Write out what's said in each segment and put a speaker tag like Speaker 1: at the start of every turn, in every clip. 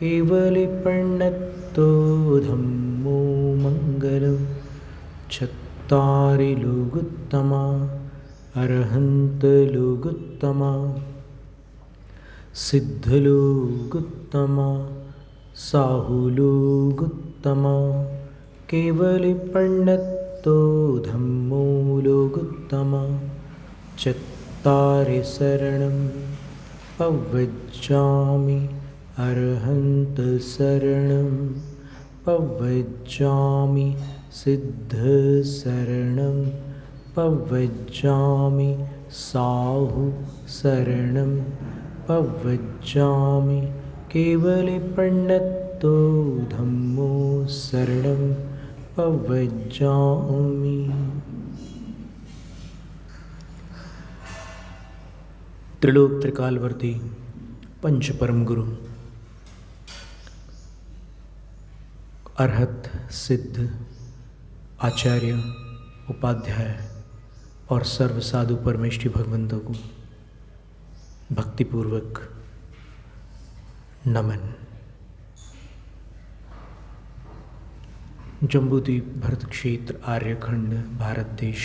Speaker 1: केवलिपण्णत्तो धम्मो मङ्गलं चत्तारि लोगुत्तमा अरहन्तलोगुत्तमा सिद्धलोगुत्तमा साहुलोगुत्तमा केवलिपण्णत्तो धम्मो लोगुत्तमा चत्तारि शरणं पव्वज्जामि अरहन्त शरणं पव्वज्जामि सिद्ध शरणं पव्वज्जामि साहु शरणं पव्वज्जामि केवलिपण्णत्तो धम्मो शरणं पव्वज्जामि। त्रिलोक त्रिकालवर्ती पंच परम गुरु अरहत सिद्ध आचार्य उपाध्याय और सर्व साधु परमेष्ठी भगवंतों को भक्तिपूर्वक नमन। जम्बूद्वीप भरत क्षेत्र आर्यखंड भारत देश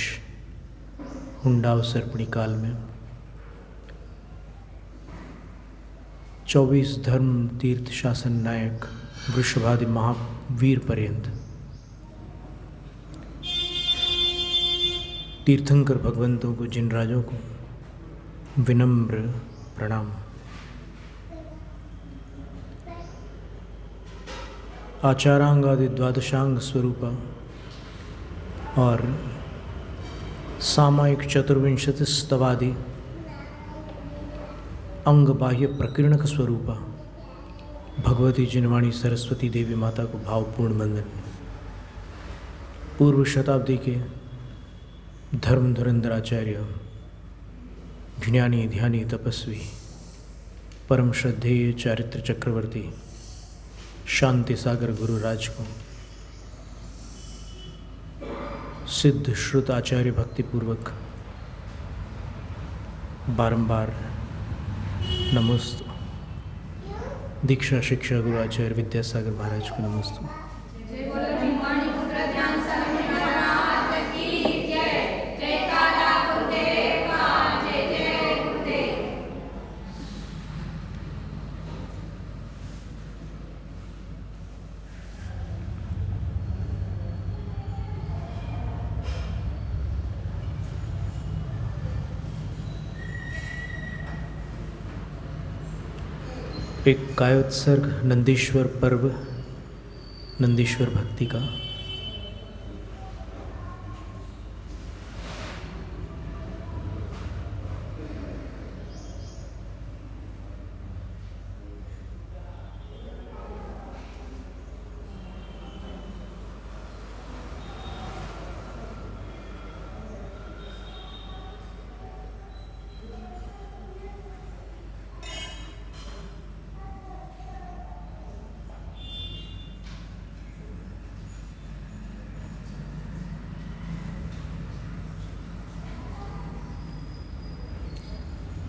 Speaker 1: हुंडावसर्पणी काल में 24 धर्म तीर्थ शासन नायक वृषभादि महावीर पर्यंत तीर्थंकर भगवंतों को, जिन राजों को विनम्र प्रणाम। आचारांग आदि द्वादशांग स्वरूपा और सामायिक चतुर्विंशति स्तवादि अंग बाह्य प्रकीर्णक स्वरूपा भगवती जिनवाणी सरस्वती देवी माता को भावपूर्ण वंदन। पूर्व शताब्दी के धर्म धुरंधर आचार्य, ज्ञानी ध्यानी तपस्वी, परम श्रद्धेय चारित्र चक्रवर्ती शांति सागर गुरुराज को सिद्ध श्रुत आचार्य भक्तिपूर्वक बारंबार नमोस्तु। दीक्षा शिक्षा गुरु आचार्य विद्यासागर महाराज को नमोस्तु। एक कायोत्सर्ग नंदीश्वर पर्व, नंदीश्वर भक्ति का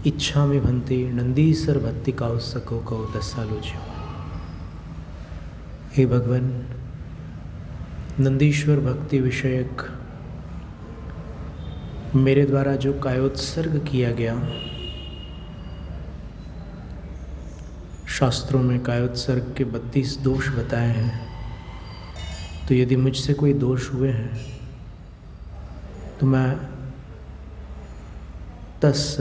Speaker 1: इच्छा में भंते नंदीसर भक्ति का सको कहो 10 सालों जो। हे भगवान, नंदीश्वर भक्ति विषयक मेरे द्वारा जो कायोत्सर्ग किया गया, शास्त्रों में कायोत्सर्ग के 32 दोष बताए हैं। तो यदि मुझसे कोई दोष हुए हैं तो मैं तस्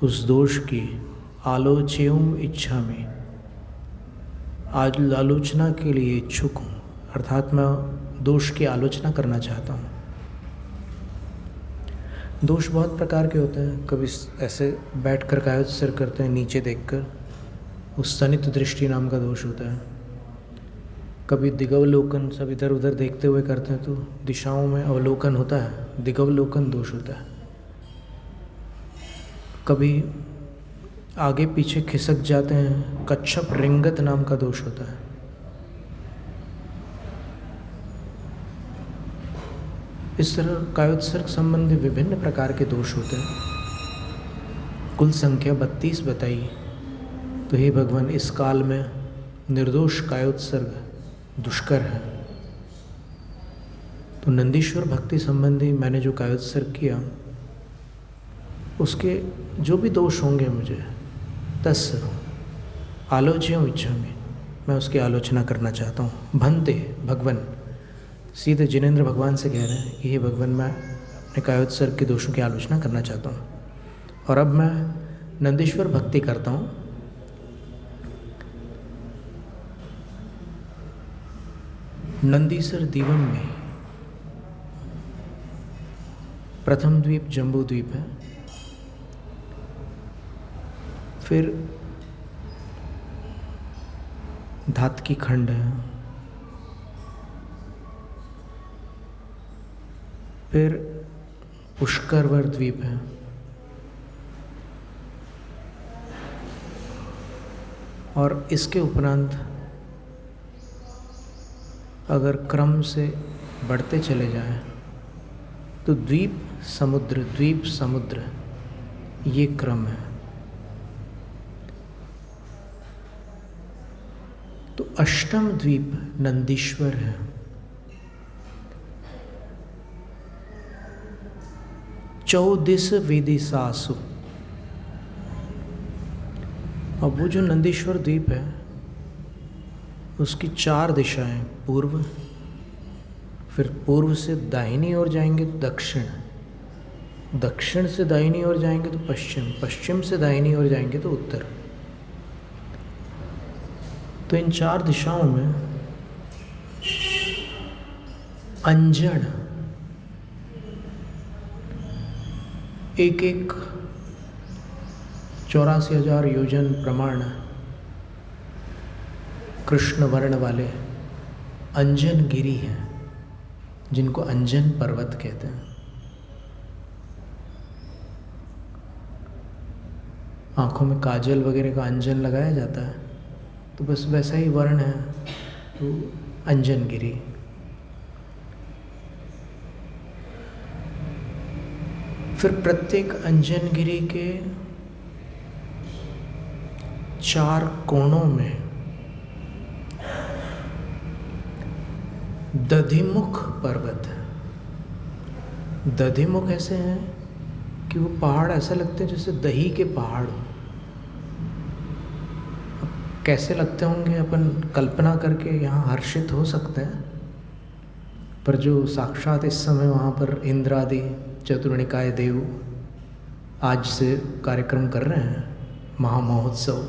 Speaker 1: उस दोष की आलोच्यम इच्छा में आज आलोचना के लिए इच्छुक हूँ, अर्थात मैं दोष की आलोचना करना चाहता हूँ। दोष बहुत प्रकार के होते हैं। कभी ऐसे बैठकर कायोत्सर्ग करते हैं नीचे देखकर, उस सनित दृष्टि नाम का दोष होता है। कभी दिगवलोकन, सब इधर उधर देखते हुए करते हैं तो दिशाओं में अवलोकन होता है, दिगवलोकन दोष होता है। कभी आगे पीछे खिसक जाते हैं, कच्छप रिंगत नाम का दोष होता है। इस तरह कायोत्सर्ग संबंधी विभिन्न प्रकार के दोष होते हैं। कुल संख्या 32 बताई। तो हे भगवान, इस काल में निर्दोष कायोत्सर्ग दुष्कर है। तो नंदीश्वर भक्ति संबंधी मैंने जो कायोत्सर्ग किया, उसके जो भी दोष होंगे मुझे तस् आलोच्यम इच्छामि, मैं उसकी आलोचना करना चाहता हूँ। भन्ते भगवान, सीधे जिनेंद्र भगवान से कह रहे हैं कि हे भगवान, मैं अपने कायोत्सर्ग के दोषों की आलोचना करना चाहता हूँ और अब मैं नंदीश्वर भक्ति करता हूँ। नंदीसर दीवम में प्रथम द्वीप जम्बू द्वीप है, फिर धातकी खंड है, फिर पुष्करवर द्वीप है, और इसके उपरांत अगर क्रम से बढ़ते चले जाएं तो द्वीप समुद्र ये क्रम है। तो अष्टम द्वीप नंदीश्वर है। चौदिस विदिशासु। अब वो जो नंदीश्वर द्वीप है उसकी 4 दिशाएं, पूर्व, फिर पूर्व से दाहिनी ओर जाएंगे तो दक्षिण, दक्षिण से दाहिनी ओर जाएंगे तो पश्चिम, पश्चिम से दाहिनी ओर जाएंगे तो उत्तर। तो इन 4 दिशाओं में अंजन एक 84,000 योजन प्रमाण कृष्ण वर्ण वाले अंजन गिरी हैं, जिनको अंजन पर्वत कहते हैं। आँखों में काजल वगैरह का अंजन लगाया जाता है, तो बस वैसा ही वर्ण है, तो अंजन गिरी। फिर प्रत्येक अंजन गिरी के 4 कोणों में दधिमुख पर्वत है। दधिमुख ऐसे हैं कि वो पहाड़ ऐसा लगते हैं जैसे दही के पहाड़ हो। अब कैसे लगते होंगे अपन कल्पना करके यहाँ हर्षित हो सकते हैं, पर जो साक्षात इस समय वहाँ पर इंद्र आदि चतुर्निकाय देव आज से कार्यक्रम कर रहे हैं, महामहोत्सव,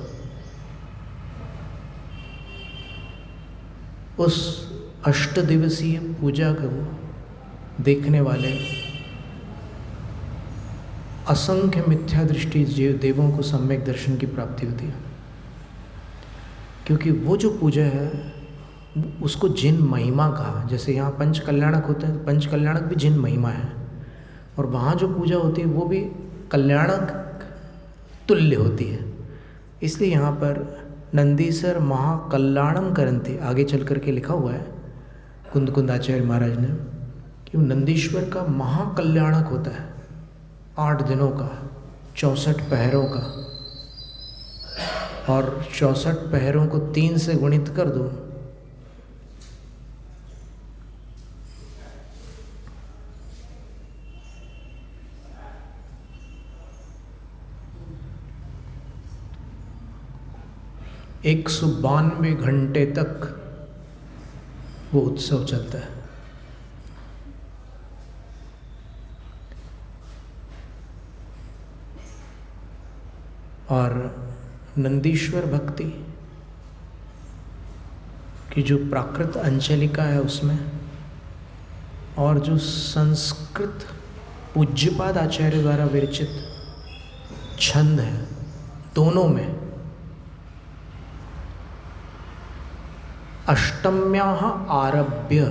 Speaker 1: उस 8 दिवसीय पूजा को देखने वाले असंख्य मिथ्या दृष्टि देवों को सम्यक दर्शन की प्राप्ति होती है। क्योंकि वो जो पूजा है उसको जिन महिमा कहा, जैसे यहाँ पंच कल्याणक होते हैं, पंच कल्याणक भी जिन महिमा है, और वहाँ जो पूजा होती है वो भी कल्याणक तुल्य होती है। इसलिए यहाँ पर नंदीसर महाकल्याणम करंती आगे चल करके लिखा हुआ है कुंद कुंदाचार्य महाराज ने, कि नंदीश्वर का महाकल्याणक होता है 8 दिनों का, 64 पहरों का, और 64 पहरों को 3 से गुणित कर दो तो 192 घंटे तक वो उत्सव चलता है। और नंदीश्वर भक्ति की जो प्राकृत अंचलिका है उसमें, और जो संस्कृत पूज्यपाद आचार्य द्वारा विरचित छंद है, दोनों में अष्टम्याः आरभ्य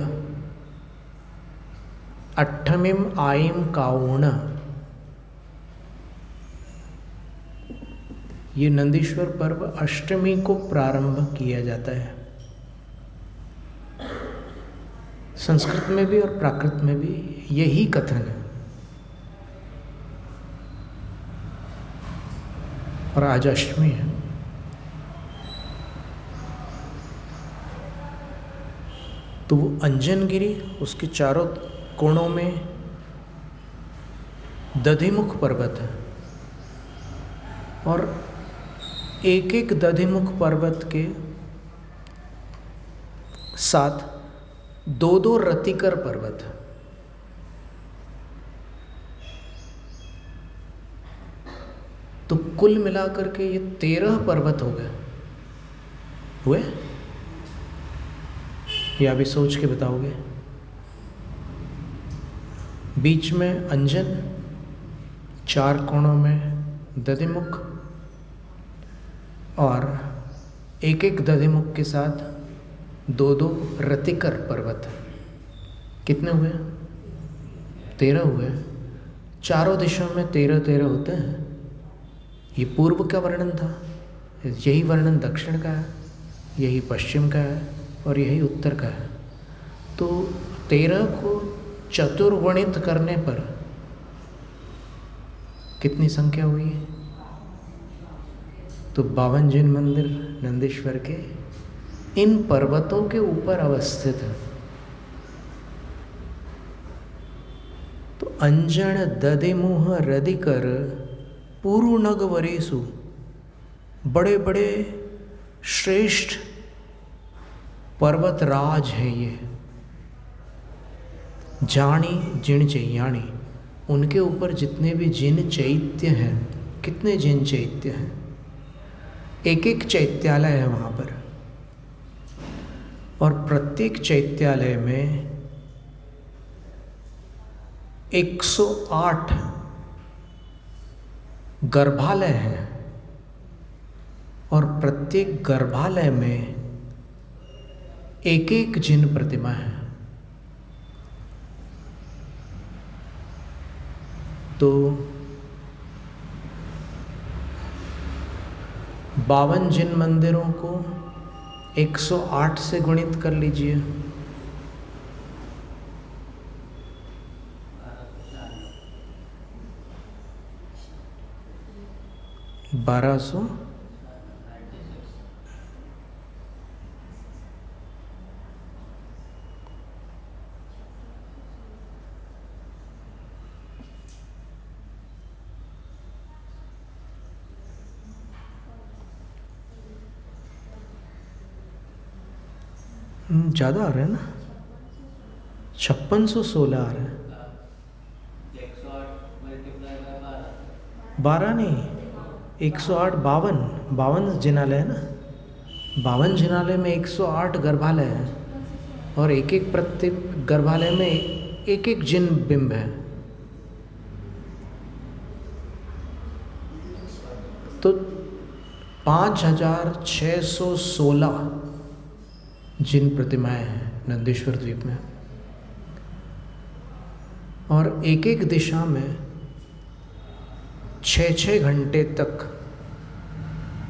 Speaker 1: अट्ठमीं आयीं काउण, ये नंदीश्वर पर्व अष्टमी को प्रारंभ किया जाता है। संस्कृत में भी और प्राकृत में भी यही कथन है। और आज अष्टमी है। तो वो अंजनगिरी, उसके चारों कोणों में दधिमुख पर्वत है, और एक एक दधिमुख पर्वत के साथ दो दो रतिकर पर्वत है। तो कुल मिलाकर के ये 13 पर्वत हो गए हुए। ये अभी सोच के बताओगे। बीच में अंजन, चार कोणों में दधिमुख, और एक एक दधिमुख के साथ दो दो रतिकर पर्वत। कितने हुए? 13 हुए। चारों दिशाओं में 13-13 होते हैं। ये पूर्व का वर्णन था, यही वर्णन दक्षिण का है, यही पश्चिम का है, और यही उत्तर का है। तो 13 को चतुर्गुणित करने पर कितनी संख्या हुई? तो 52 जिन मंदिर नंदीश्वर के इन पर्वतों के ऊपर अवस्थित है। तो अंजन दधिमुह रदिकर पूर्णग वरेसु, बड़े बड़े श्रेष्ठ पर्वतराज है ये। जानी जिन चैयाणी, उनके ऊपर जितने भी जिन चैत्य हैं, कितने जिन चैत्य हैं? एक एक चैत्यालय है वहाँ पर, और प्रत्येक चैत्यालय में 108 गर्भालय हैं, और प्रत्येक गर्भालय में एक एक जिन प्रतिमा है। तो 52 जिन मंदिरों को 108 से गुणित कर लीजिए। 1200 ज़्यादा आ रहा है ना, 5616 आ रहा है। 12 नहीं, 108, 52 जिनालय है ना। 52 जिनालय में 108 गर्भालय है, और एक एक प्रत्येक गर्भालय में एक एक जिन बिंब है। तो 5616 जिन प्रतिमाएं हैं नंदीश्वर द्वीप में, और एक एक दिशा में 6-6 घंटे तक,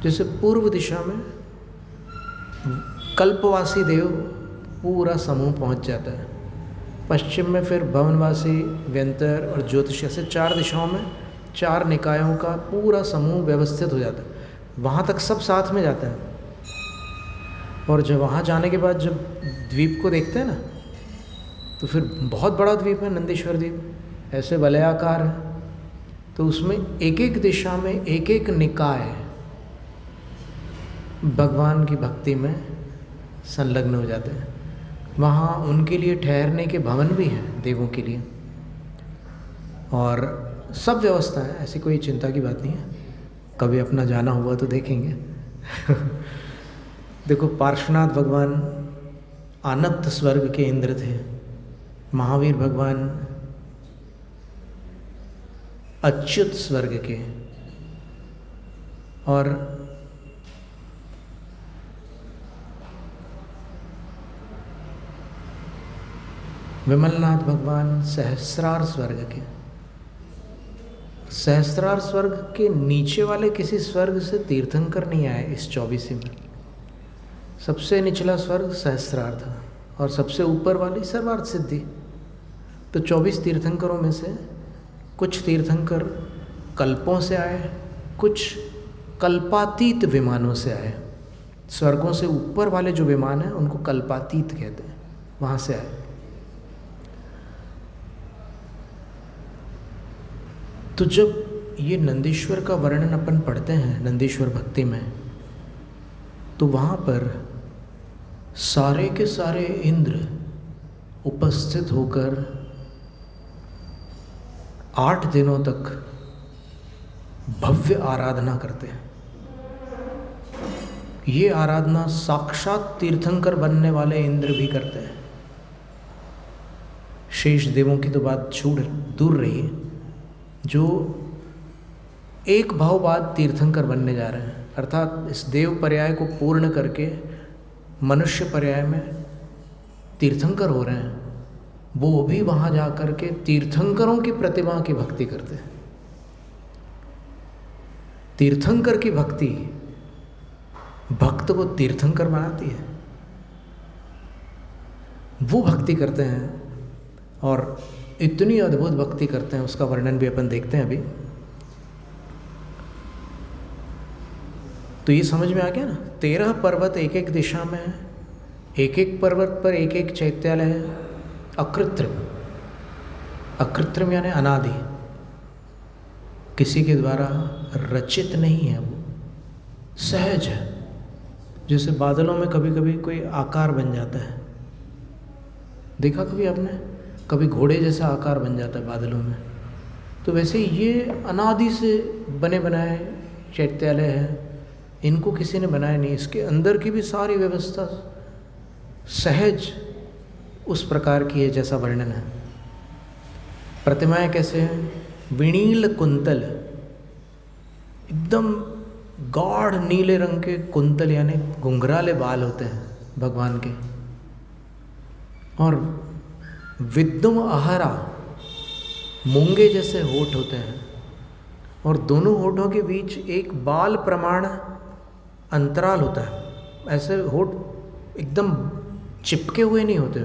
Speaker 1: जैसे पूर्व दिशा में कल्पवासी देव पूरा समूह पहुंच जाता है, पश्चिम में फिर भवनवासी, व्यंतर और ज्योतिष, से 4 दिशाओं में 4 निकायों का पूरा समूह व्यवस्थित हो जाता है। वहाँ तक सब साथ में जाता है। और जब वहाँ जाने के बाद जब द्वीप को देखते हैं ना, तो फिर बहुत बड़ा द्वीप है नंदीश्वर द्वीप, ऐसे वलयाकार है। तो उसमें एक एक दिशा में एक एक निकाय भगवान की भक्ति में संलग्न हो जाते हैं। वहाँ उनके लिए ठहरने के भवन भी हैं देवों के लिए, और सब व्यवस्था है, ऐसी कोई चिंता की बात नहीं है। कभी अपना जाना हुआ तो देखेंगे। देखो, पार्श्वनाथ भगवान आनक्त स्वर्ग के इंद्र थे, महावीर भगवान अच्युत स्वर्ग के, और विमलनाथ भगवान सहस्रार स्वर्ग के। सहस्रार स्वर्ग के नीचे वाले किसी स्वर्ग से तीर्थंकर नहीं आए इस 24 में। सबसे निचला स्वर्ग सहस्रार था, और सबसे ऊपर वाली सर्वार्थ सिद्धि। तो 24 तीर्थंकरों में से कुछ तीर्थंकर कल्पों से आए, कुछ कल्पातीत विमानों से आए। स्वर्गों से ऊपर वाले जो विमान हैं उनको कल्पातीत कहते हैं, वहाँ से आए। तो जब ये नंदीश्वर का वर्णन अपन पढ़ते हैं नंदीश्वर भक्ति में, तो वहाँ पर सारे के सारे इंद्र उपस्थित होकर 8 दिनों तक भव्य आराधना करते हैं। ये आराधना साक्षात तीर्थंकर बनने वाले इंद्र भी करते हैं। शेष देवों की तो बात दूर रही है, जो एक भाव बाद तीर्थंकर बनने जा रहे हैं, अर्थात इस देव पर्याय को पूर्ण करके मनुष्य पर्याय में तीर्थंकर हो रहे हैं, वो भी वहाँ जा कर के तीर्थंकरों की प्रतिमा की भक्ति करते हैं। तीर्थंकर की भक्ति भक्त को तीर्थंकर बनाती है। वो भक्ति करते हैं और इतनी अद्भुत भक्ति करते हैं, उसका वर्णन भी अपन देखते हैं अभी। तो ये समझ में आ गया ना, 13 पर्वत एक एक दिशा में है, एक एक पर्वत पर एक एक चैत्यालय है। अकृत्रिम, अकृत्रिम यानी अनादि, किसी के द्वारा रचित नहीं है, वो सहज है। जैसे बादलों में कभी कभी कोई आकार बन जाता है, देखा कभी आपने, कभी घोड़े जैसा आकार बन जाता है बादलों में, तो वैसे ये अनादि से बने बनाए चैत्यालय है, इनको किसी ने बनाया नहीं। इसके अंदर की भी सारी व्यवस्था सहज उस प्रकार की है जैसा वर्णन है। प्रतिमाएं कैसे हैं? विनील कुंतल, एकदम गाढ़ नीले रंग के कुंतल यानी घुंघराले बाल होते हैं भगवान के, और विद्युम अहरा, मूंगे जैसे होठ होते हैं, और दोनों होठों के बीच एक बाल प्रमाण अंतराल होता है। ऐसे होठ एकदम चिपके हुए नहीं होते,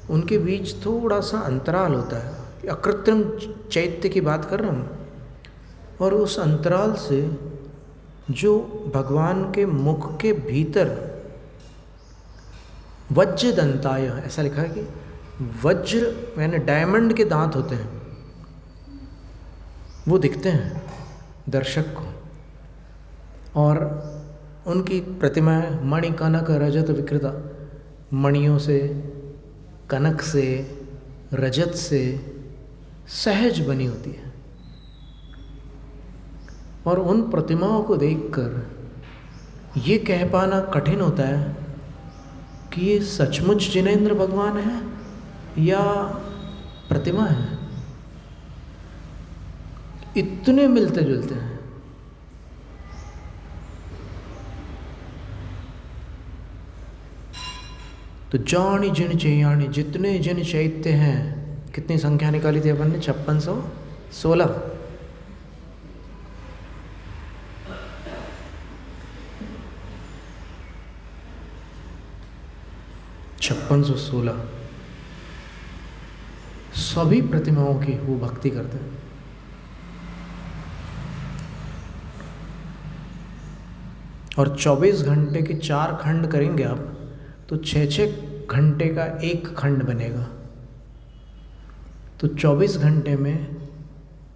Speaker 1: उनके बीच थोड़ा सा अंतराल होता है। अकृत्रिम चैत्य की बात कर रहा हूँ। और उस अंतराल से जो भगवान के मुख के भीतर वज्र दंताय, ऐसा लिखा है कि वज्र यानी डायमंड के दांत होते हैं, वो दिखते हैं दर्शक को। और उनकी प्रतिमाएं मणि कनक रजत विकृता, मणियों से, कनक से, रजत से सहज बनी होती है। और उन प्रतिमाओं को देखकर ये कह पाना कठिन होता है कि ये सचमुच जिनेंद्र भगवान है या प्रतिमा है। इतने मिलते जुलते हैं। तो जानी जिन चैयाणी, जितने जिन चैत्य हैं, कितनी संख्या निकाली थी अपन ने? 5616। 5616 सभी प्रतिमाओं की वो भक्ति करते हैं। और 24 घंटे के 4 खंड करेंगे आप तो 6-6 घंटे का एक खंड बनेगा। तो 24 घंटे में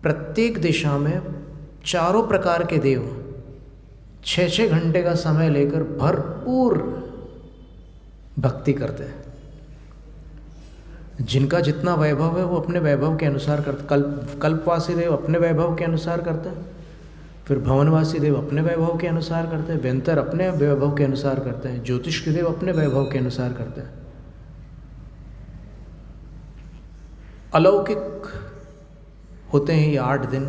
Speaker 1: प्रत्येक दिशा में चारों प्रकार के देव 6-6 घंटे का समय लेकर भरपूर भक्ति करते हैं। जिनका जितना वैभव है वो अपने वैभव के अनुसार करते। कल्पवासी देव अपने वैभव के अनुसार करते हैं, फिर भवनवासी देव अपने वैभव के अनुसार करते हैं, व्यंतर अपने वैभव के अनुसार करते हैं, ज्योतिष के देव अपने वैभव के अनुसार करते हैं। अलौकिक होते हैं ये 8 दिन,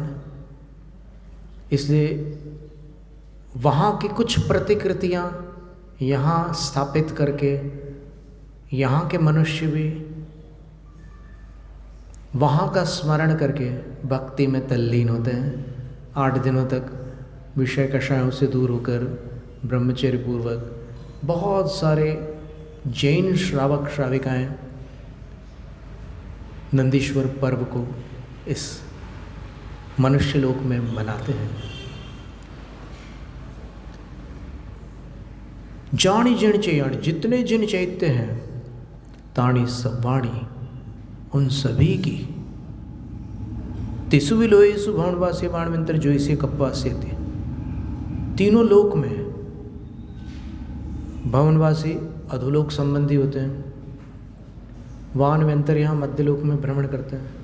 Speaker 1: इसलिए वहाँ की कुछ प्रतिकृतियाँ यहाँ स्थापित करके यहाँ के मनुष्य भी वहाँ का स्मरण करके भक्ति में तल्लीन होते हैं। 8 दिनों तक विषय कषायों से दूर होकर ब्रह्मचर्य पूर्वक बहुत सारे जैन श्रावक श्राविकाएँ नंदीश्वर पर्व को इस मनुष्य लोक में मनाते हैं। जानी जिन चैयाणी, जितने जिन चैत्य हैं ताणी सवाणी उन सभी की। तिसु विलोयसु भवनवासी वाणविंतर जोइसे कपवासी थे। तीनों लोक में भवनवासी अधोलोक संबंधी होते हैं, वानवेंतर यहाँ मध्यलोक में भ्रमण करते हैं,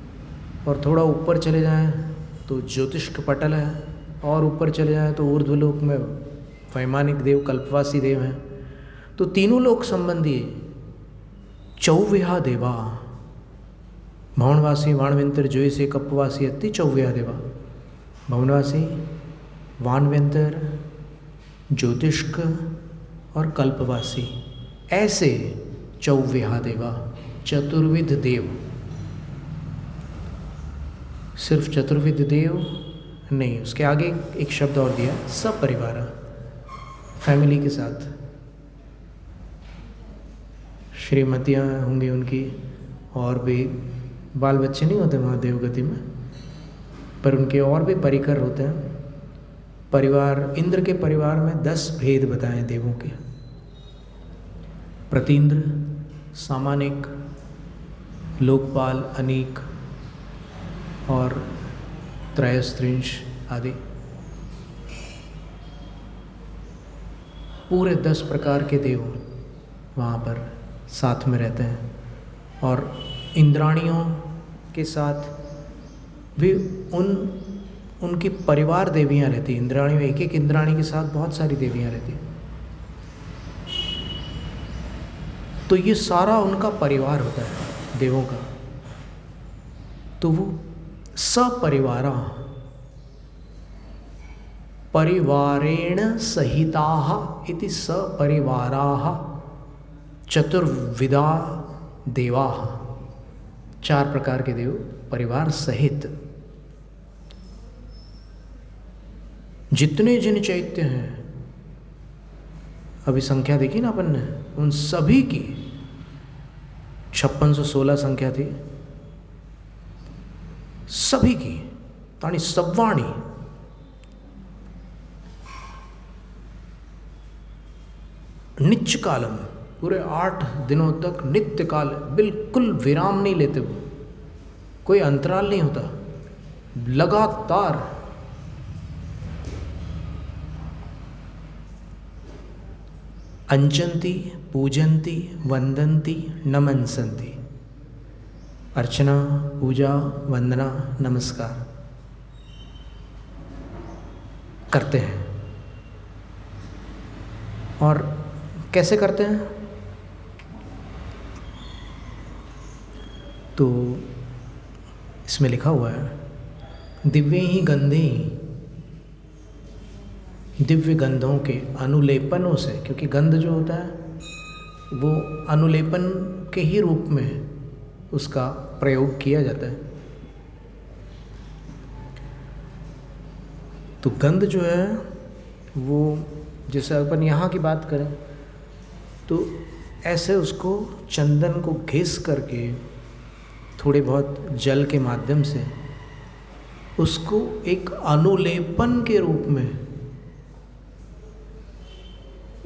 Speaker 1: और थोड़ा ऊपर चले जाएं तो ज्योतिष पटल है, और ऊपर चले जाएं तो ऊर्ध्वलोक में वैमानिक देव कल्पवासी देव हैं। तो तीनों लोक संबंधी चौव्या देवा, भवनवासी वाणवेंतर जोइसे कपवासी अति चौव्या देवा। भवनवासी, वानवेंतर, ज्योतिष्क और कल्पवासी, ऐसे चौव्या देवा, चतुर्विध देव। सिर्फ चतुर्विध देव नहीं, उसके आगे एक शब्द और दिया, सब परिवार, फैमिली के साथ। श्रीमतियाँ होंगी उनकी, और भी बाल बच्चे नहीं होते वहाँ देवगति में, पर उनके और भी परिकर होते हैं। परिवार, इंद्र के परिवार में 10 भेद बताएं देवों के। प्रतीन्द्र, सामानिक, लोकपाल, अनीक और त्रयस्त्रिंश आदि। पूरे 10 प्रकार के देव वहाँ पर साथ में रहते हैं, और इंद्राणियों के साथ भी उनकी परिवार देवियाँ रहती हैं। इंद्राणी, एक एक इंद्राणी के साथ बहुत सारी देवियाँ रहती हैं। तो ये सारा उनका परिवार होता है देवों का। तो वो सपरिवारा, परिवारेण सहिताः इति सपरिवाराः चतुर्विधा देवाः। 4 प्रकार के देव परिवार सहित। जितने जिन चैत्य हैं, अभी संख्या देखी ना अपन ने, उन सभी की 5616 संख्या थी, सभी की तानी सव्वाणी। नित्य कालम, पूरे 8 दिनों तक नित्य काल, बिल्कुल विराम नहीं लेते वो, कोई अंतराल नहीं होता, लगातार। अंचंती, पूजंती, वंदंती, नमंसंती। अर्चना, पूजा, वंदना, नमस्कार करते हैं। और कैसे करते हैं? तो इसमें लिखा हुआ है, दिव्य ही गंधे, दिव्य गंधों के अनुलेपनों से, क्योंकि गंध जो होता है वो अनुलेपन के ही रूप में उसका प्रयोग किया जाता है। तो गंध जो है वो, जैसे अपन यहाँ की बात करें तो ऐसे उसको चंदन को घिस करके थोड़े बहुत जल के माध्यम से उसको एक अनुलेपन के रूप में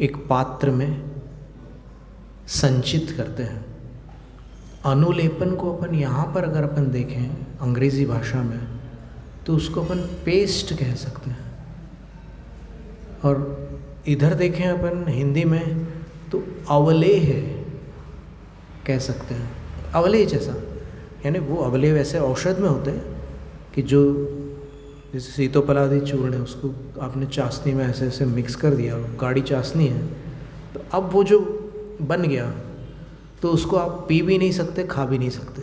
Speaker 1: एक पात्र में संचित करते हैं। अनुलेपन को अपन यहाँ पर अगर अपन देखें अंग्रेजी भाषा में तो उसको अपन पेस्ट कह सकते हैं, और इधर देखें अपन हिंदी में तो अवलेह कह सकते हैं। अवलेह जैसा, यानी वो अवलेह वैसे औषध में होते हैं कि जो जैसे सीतोपलादी चूर्ण है उसको आपने चाशनी में ऐसे ऐसे मिक्स कर दिया, गाढ़ी चाशनी है, तो अब वो जो बन गया तो उसको आप पी भी नहीं सकते, खा भी नहीं सकते,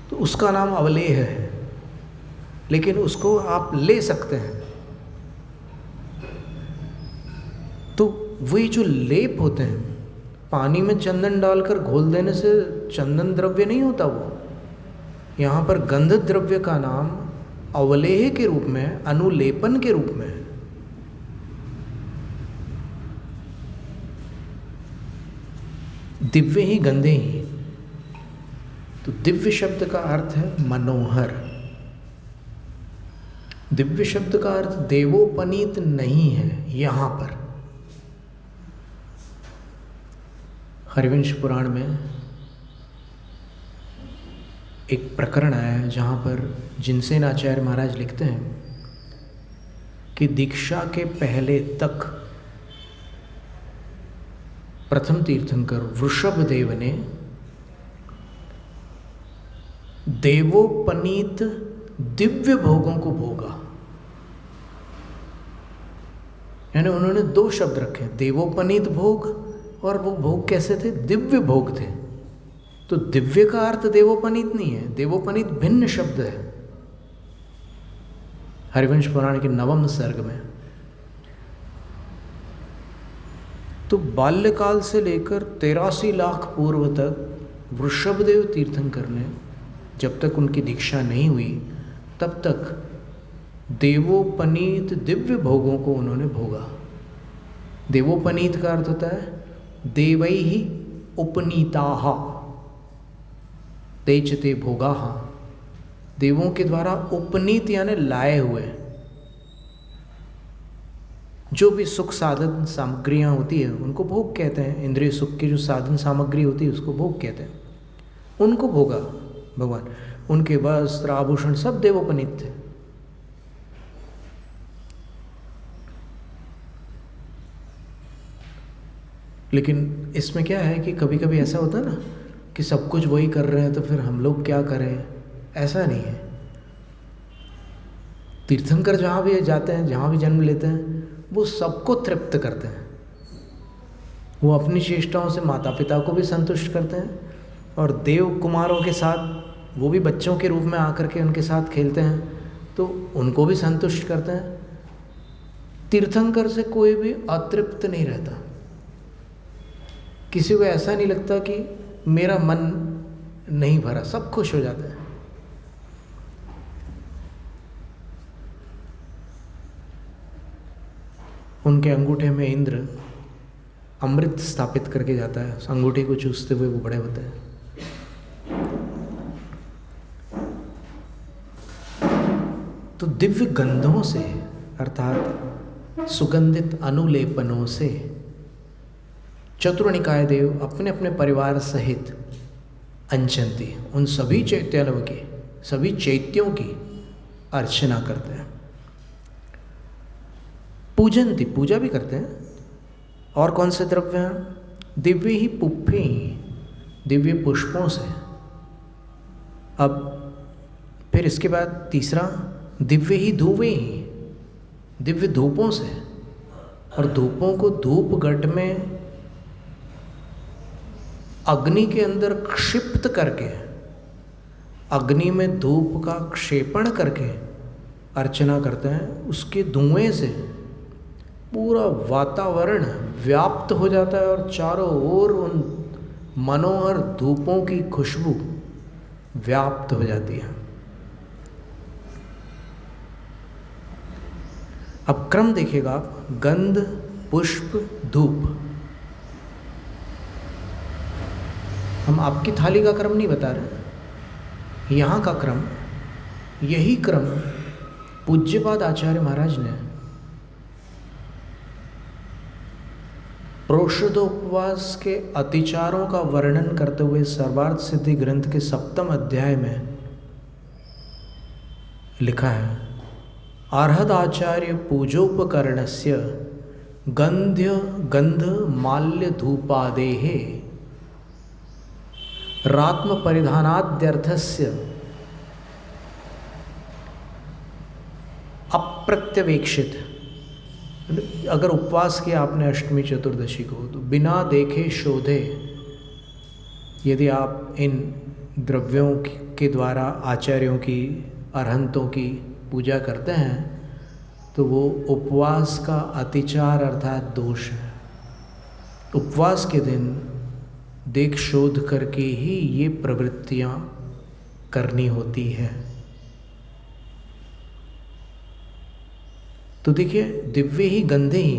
Speaker 1: तो उसका नाम अवलेह है। लेकिन उसको आप ले सकते हैं। तो वही जो लेप होते हैं, पानी में चंदन डालकर घोल देने से चंदन द्रव्य नहीं होता वो। यहाँ पर गंध द्रव्य का नाम अवलेह के रूप में, अनुलेपन के रूप में। दिव्य ही गंधे ही, तो दिव्य शब्द का अर्थ है मनोहर। दिव्य शब्द का अर्थ देवोपनीत नहीं है। यहाँ पर हरिवंश पुराण में एक प्रकरण आया है जहाँ पर जिनसेन आचार्य महाराज लिखते हैं कि दीक्षा के पहले तक प्रथम तीर्थंकर वृषभदेव ने देवोपनीत दिव्य भोगों को भोगा। यानी उन्होंने दो शब्द रखे, देवोपनीत भोग, और वो भोग कैसे थे? दिव्य भोग थे। तो दिव्य का अर्थ देवोपनीत नहीं है, देवोपनीत भिन्न शब्द है हरिवंश पुराण के 9वें सर्ग में। तो बाल्यकाल से लेकर 83 लाख पूर्व तक वृषभदेव तीर्थंकर ने, जब तक उनकी दीक्षा नहीं हुई तब तक देवोपनीत दिव्य भोगों को उन्होंने भोगा। देवोपनीत का अर्थ होता है देवैहि उपनीताः तेचते भोगाः, देवों के द्वारा उपनीत यानी लाए हुए जो भी सुख साधन सामग्रियाँ होती है उनको भोग कहते हैं। इंद्रिय सुख की जो साधन सामग्री होती है उसको भोग कहते हैं। उनको भोगा भगवान। उनके वस्त्र आभूषण सब देवोपनीत थे। लेकिन इसमें क्या है कि कभी कभी ऐसा होता है ना कि सब कुछ वही कर रहे हैं तो फिर हम लोग क्या करें, ऐसा नहीं है। तीर्थंकर जहाँ भी जाते हैं, जहाँ भी जन्म लेते हैं, वो सबको तृप्त करते हैं। वो अपनी चेष्टाओं से माता पिता को भी संतुष्ट करते हैं और देव कुमारों के साथ वो भी बच्चों के रूप में आकर के उनके साथ खेलते हैं तो उनको भी संतुष्ट करते हैं। तीर्थंकर से कोई भी अतृप्त नहीं रहता। किसी को ऐसा नहीं लगता कि मेरा मन नहीं भरा, सब खुश हो जाते हैं। उनके अंगूठे में इंद्र अमृत स्थापित करके जाता है, उस अंगूठे को चूसते हुए वो बड़े होते हैं। तो दिव्य गंधों से अर्थात सुगंधित अनुलेपनों से चतुर्निकाय देव अपने अपने परिवार सहित अंचंती, उन सभी चैत्यालयों की, सभी चैत्यों की अर्चना करते हैं। पूजनती, पूजा भी करते हैं। और कौन से द्रव्य हैं? दिव्य ही पुष्पे, दिव्य पुष्पों से। अब फिर इसके बाद तीसरा दिव्य ही धूवे, दिव्य धूपों से। और धूपों को धूप घट में अग्नि के अंदर क्षिप्त करके, अग्नि में धूप का क्षेपण करके अर्चना करते हैं। उसके धुएं से पूरा वातावरण व्याप्त हो जाता है और चारों ओर उन मनोहर धूपों की खुशबू व्याप्त हो जाती है। अब क्रम देखिएगा आप, गंध, पुष्प, धूप। हम आपकी थाली का क्रम नहीं बता रहे, यहाँ का क्रम, यही क्रम पूज्यपाद आचार्य महाराज ने प्रोषदोपवास के अतिचारों का वर्णन करते हुए सर्वार्थ सिद्धि ग्रंथ के 7वें अध्याय में लिखा है। अर्हद आचार्य पूजोपकरणस्य गंध माल्य धूपादेहे रात्म परिधानाद्यर्थस्य अप्रत्यवेक्षित। अगर उपवास किया आपने अष्टमी चतुर्दशी को, तो बिना देखे शोधे यदि आप इन द्रव्यों के द्वारा आचार्यों की, अरहंतों की पूजा करते हैं तो वो उपवास का अतिचार अर्थात दोष है। उपवास के दिन देख शोध करके ही ये प्रवृत्तियाँ करनी होती है। तो देखिए, दिव्य ही गंधे ही,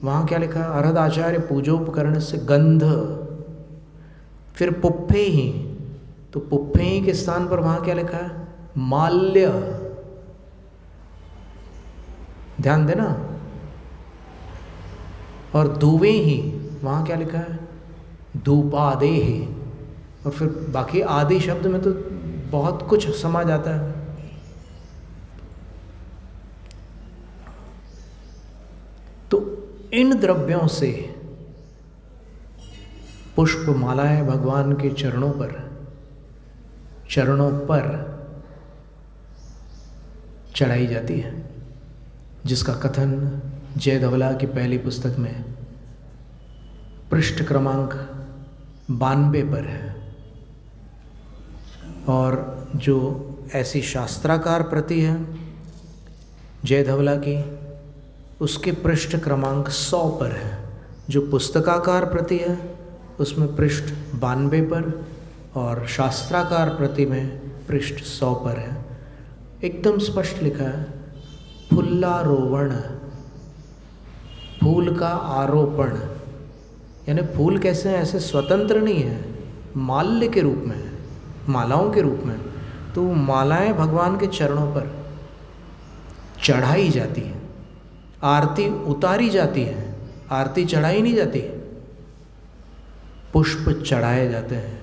Speaker 1: वहाँ क्या लिखा है? अर्हद आचार्य पूजोपकरण से गंध। फिर पुप्फे ही, तो पुप्फे ही के स्थान पर वहाँ क्या लिखा है? माल्य। ध्यान देना। और धुवे ही, वहाँ क्या लिखा है? धूपादेह। और फिर बाकी आदि शब्द में तो बहुत कुछ समा जाता है। तो इन द्रव्यों से पुष्प मालाएं भगवान के चरणों पर चढ़ाई जाती है, जिसका कथन जय धवला की पहली पुस्तक में पृष्ठ क्रमांक 92 पर है। और जो ऐसी शास्त्राकार प्रति है जय धवला की, उसके पृष्ठ क्रमांक 100 पर है। जो पुस्तकाकार प्रति है उसमें पृष्ठ 92 पर और शास्त्राकार प्रति में पृष्ठ 100 पर है। एकदम स्पष्ट लिखा है, फुल्लारोवण, फूल का आरोपण, यानी फूल कैसे हैं, ऐसे स्वतंत्र नहीं है, माल्य के रूप में है, मालाओं के रूप में। तो मालाएं भगवान के चरणों पर चढ़ाई जाती हैं, आरती उतारी जाती है, आरती चढ़ाई नहीं जाती, पुष्प चढ़ाए जाते हैं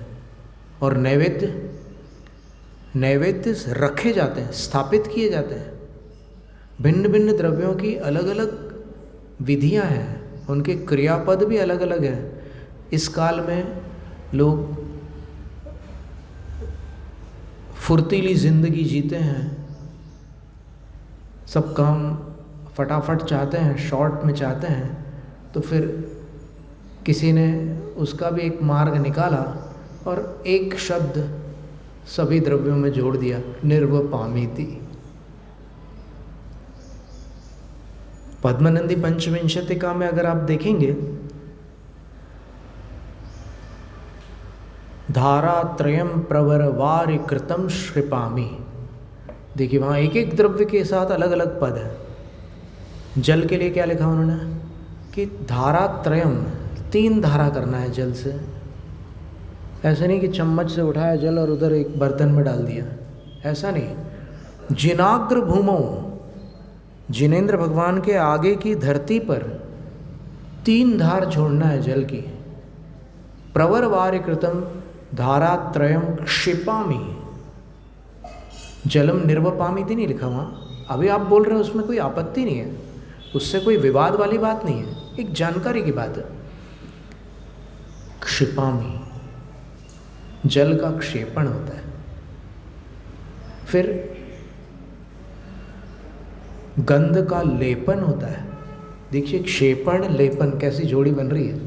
Speaker 1: और नैवेद्य रखे जाते हैं, स्थापित किए जाते हैं। भिन्न भिन्न द्रव्यों की अलग अलग विधियां हैं, उनके क्रियापद भी अलग अलग हैं। इस काल में लोग फुर्तीली जिंदगी जीते हैं, सब काम फटाफट चाहते हैं, शॉर्ट में चाहते हैं, तो फिर किसी ने उसका भी एक मार्ग निकाला और एक शब्द सभी द्रव्यों में जोड़ दिया, निर्वपामीति। पद्मनंदी पंचविंशतिका में अगर आप देखेंगे, धारात्रयम प्रवरवारि कृतम श्रिपामि, देखिए वहाँ एक एक द्रव्य के साथ अलग अलग पद है। जल के लिए क्या लिखा उन्होंने कि धारात्रयम, 3 धारा करना है जल से। ऐसा नहीं कि चम्मच से उठाया जल और उधर एक बर्तन में डाल दिया, ऐसा नहीं। जिनाग्र भूमो, जिनेंद्र भगवान के आगे की धरती पर 3 धार छोड़ना है जल की। प्रवरवारि कृतम धारात्रयम क्षिपामि, जलम निर्वपामीति नहीं लिखा वहाँ। अभी आप बोल रहे हो उसमें कोई आपत्ति नहीं है, उससे कोई विवाद वाली बात नहीं है, एक जानकारी की बात है। क्षिपामि, जल का क्षेपण होता है। फिर गंध का लेपन होता है। देखिए क्षेपण लेपन कैसी जोड़ी बन रही है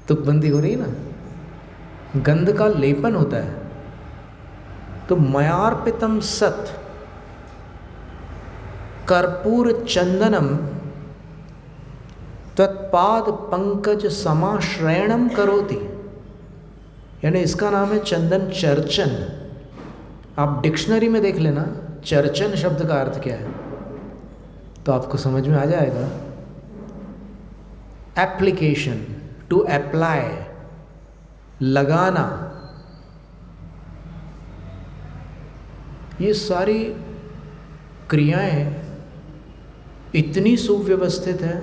Speaker 1: तुकबंदी हो रही है ना। गंध का लेपन होता है। तो मयार्पितम सत कर्पूर चंदनम तत्पाद पंकज समाश्रयणम करोति, यानी इसका नाम है चंदन चर्चन। आप डिक्शनरी में देख लेना चर्चन शब्द का अर्थ क्या है, तो आपको समझ में आ जाएगा। एप्लीकेशन, टू अप्लाई, लगाना, ये सारी क्रियाएं इतनी सुव्यवस्थित है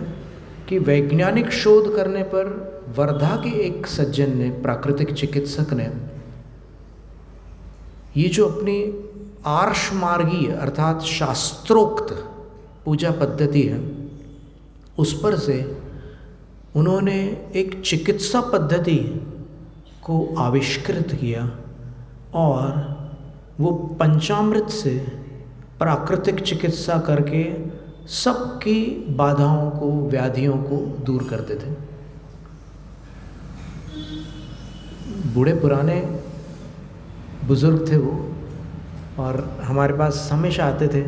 Speaker 1: कि वैज्ञानिक शोध करने पर वर्धा के एक सज्जन ने, प्राकृतिक चिकित्सक ने, ये जो अपनी आर्षमार्गीय अर्थात शास्त्रोक्त पूजा पद्धति है, उस पर से उन्होंने एक चिकित्सा पद्धति को आविष्कृत किया और वो पंचामृत से प्राकृतिक चिकित्सा करके सबकी बाधाओं को, व्याधियों को दूर करते थे। बूढ़े पुराने बुजुर्ग थे वो, और हमारे पास हमेशा आते थे,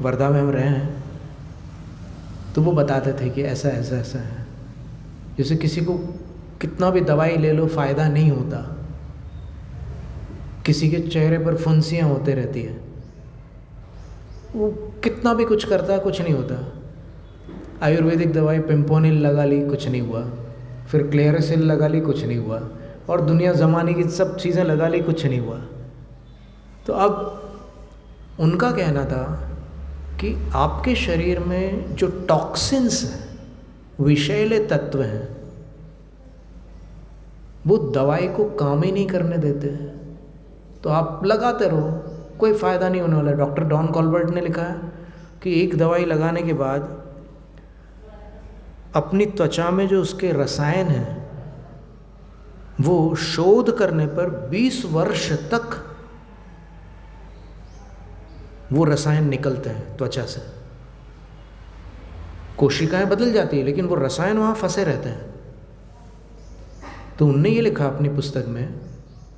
Speaker 1: वर्धा में हम रहे हैं, तो वो बताते थे कि ऐसा ऐसा ऐसा है। जैसे किसी को कितना भी दवाई ले लो फ़ायदा नहीं होता, किसी के चेहरे पर फुंसियाँ होते रहती है, वो कितना भी कुछ करता है कुछ नहीं होता। आयुर्वेदिक दवाई पिम्पोनिल लगा ली, कुछ नहीं हुआ, फिर क्लेयरसिल लगा ली, कुछ नहीं हुआ, और दुनिया ज़माने की सब चीज़ें लगा ली, कुछ नहीं हुआ। तो अब उनका कहना था कि आपके शरीर में जो टॉक्सिन्स हैं, विषैले तत्व हैं, वो दवाई को काम ही नहीं करने देते, तो आप लगाते रहो, कोई फ़ायदा नहीं होने वाला। डॉक्टर डॉन कॉल्बर्ट ने लिखा है कि एक दवाई लगाने के बाद अपनी त्वचा में जो उसके रसायन हैं वो शोध करने पर 20 वर्ष तक वो रसायन निकलते हैं त्वचा से। कोशिकाएं बदल जाती है लेकिन वो रसायन वहाँ फंसे रहते हैं। तो उनने ये लिखा अपनी पुस्तक में,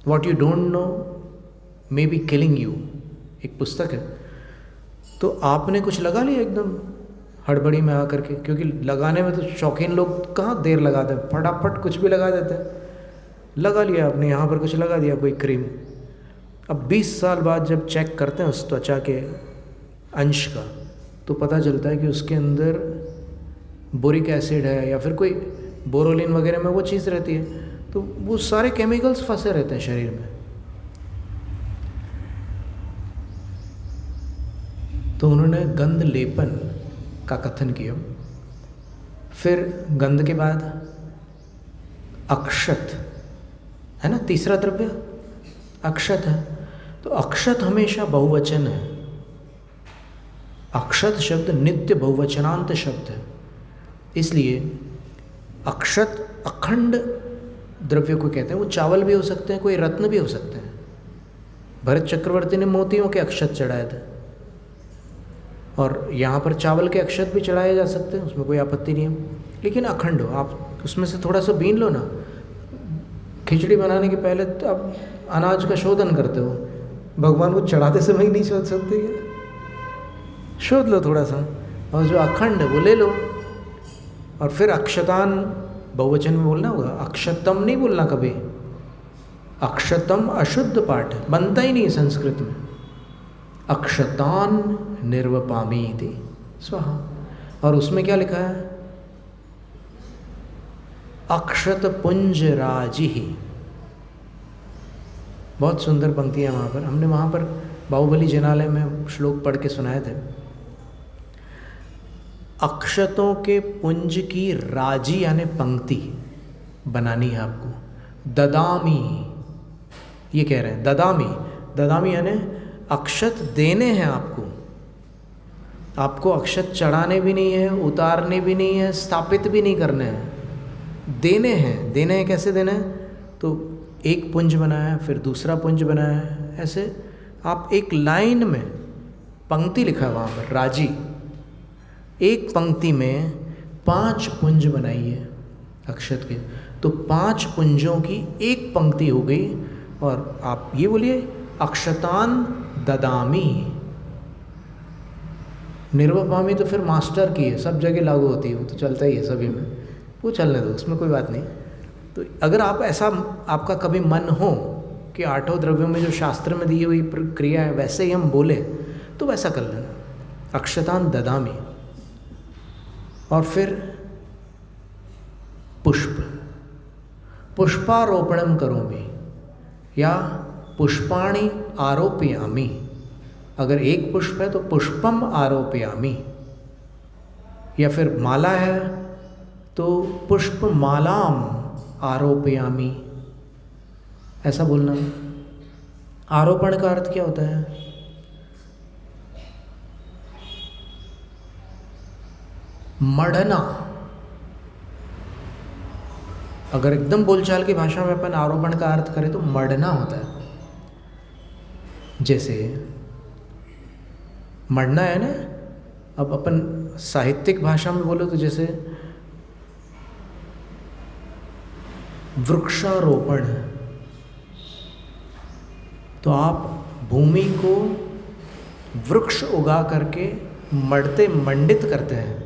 Speaker 1: what you don't know may be killing you, एक पुस्तक है। तो आपने कुछ लगा लिया एकदम हड़बड़ी में आकर के, क्योंकि लगाने में तो शौकीन लोग कहाँ देर लगाते हैं, फटाफट कुछ भी लगा देते हैं। लगा लिया आपने, यहाँ पर कुछ लगा दिया कोई क्रीम। अब 20 साल बाद जब चेक करते हैं उस त्वचा के अंश का, तो पता चलता है कि उसके अंदर बोरिक एसिड है या फिर कोई बोरोलिन वगैरह में वो चीज़ रहती है, तो वो सारे केमिकल्स फंसे रहते हैं शरीर में। तो उन्होंने गंध लेपन का कथन किया। फिर गंध के बाद अक्षत है ना, तीसरा द्रव्य अक्षत है। तो अक्षत हमेशा बहुवचन है। अक्षत शब्द नित्य बहुवचनांत शब्द है, इसलिए अक्षत अखंड द्रव्य को कहते हैं। वो चावल भी हो सकते हैं, कोई रत्न भी हो सकते हैं। भरत चक्रवर्ती ने मोतियों के अक्षत चढ़ाए थे, और यहाँ पर चावल के अक्षत भी चढ़ाए जा सकते हैं, उसमें कोई आपत्ति नहीं है। लेकिन अखंड हो, आप उसमें से थोड़ा सा बीन लो ना। खिचड़ी बनाने के पहले तो आप अनाज का शोधन करते हो, भगवान को चढ़ाते समय ही नहीं शोध सकते क्या? शोध लो थोड़ा सा, और जो अखंड है वो ले लो। और फिर अक्षतान बहुवचन में बोलना होगा, अक्षतम नहीं बोलना कभी। अक्षतम अशुद्ध पाठ है, बनता ही नहीं संस्कृत में। अक्षतान निर्वपामी थी स्वाहा। और उसमें क्या लिखा है? अक्षत पुंज राजी ही। बहुत सुंदर पंक्तियाँ वहाँ पर, हमने वहाँ पर बाहुबली जिनालय में श्लोक पढ़ के सुनाए थे। अक्षतों के पुंज की राजी यानी पंक्ति बनानी है आपको। ददामी ये कह रहे हैं, ददामी, ददामी यानी अक्षत देने हैं आपको। आपको अक्षत चढ़ाने भी नहीं है, उतारने भी नहीं है, स्थापित भी नहीं करने हैं, देने हैं। देने हैं कैसे देने हैं? तो एक पुंज बनाया, फिर दूसरा पुंज बनाया, ऐसे आप एक लाइन में पंक्ति लिखा है वहाँ पर राजी। एक पंक्ति में 5 पुंज बनाइए अक्षत के, तो 5 पुंजों की एक पंक्ति हो गई। और आप ये बोलिए अक्षतान ददामी। निर्वपामी तो फिर मास्टर की है, सब जगह लागू होती है, वो तो चलता ही है सभी में, वो चलने दो, उसमें कोई बात नहीं। तो अगर आप ऐसा आपका कभी मन हो कि 8 द्रव्यों में जो शास्त्र में दी हुई क्रिया है वैसे ही हम बोले, तो वैसा कर लेना, अक्षतान ददामी। और फिर पुष्प, पुष्पारोपणम करोमि या पुष्पाणि आरोपयामि। अगर एक पुष्प है तो पुष्पम आरोपयामि, या फिर माला है तो पुष्पमालाम आरोपयामि, ऐसा बोलना। आरोपण का अर्थ क्या होता है? मढ़ना। अगर एकदम बोलचाल की भाषा में अपन आरोपण का अर्थ करें तो मढ़ना होता है। जैसे मढ़ना है ना, अब अपन साहित्यिक भाषा में बोलो तो जैसे वृक्षारोपण है, तो आप भूमि को वृक्ष उगा करके मढ़ते मंडित करते हैं।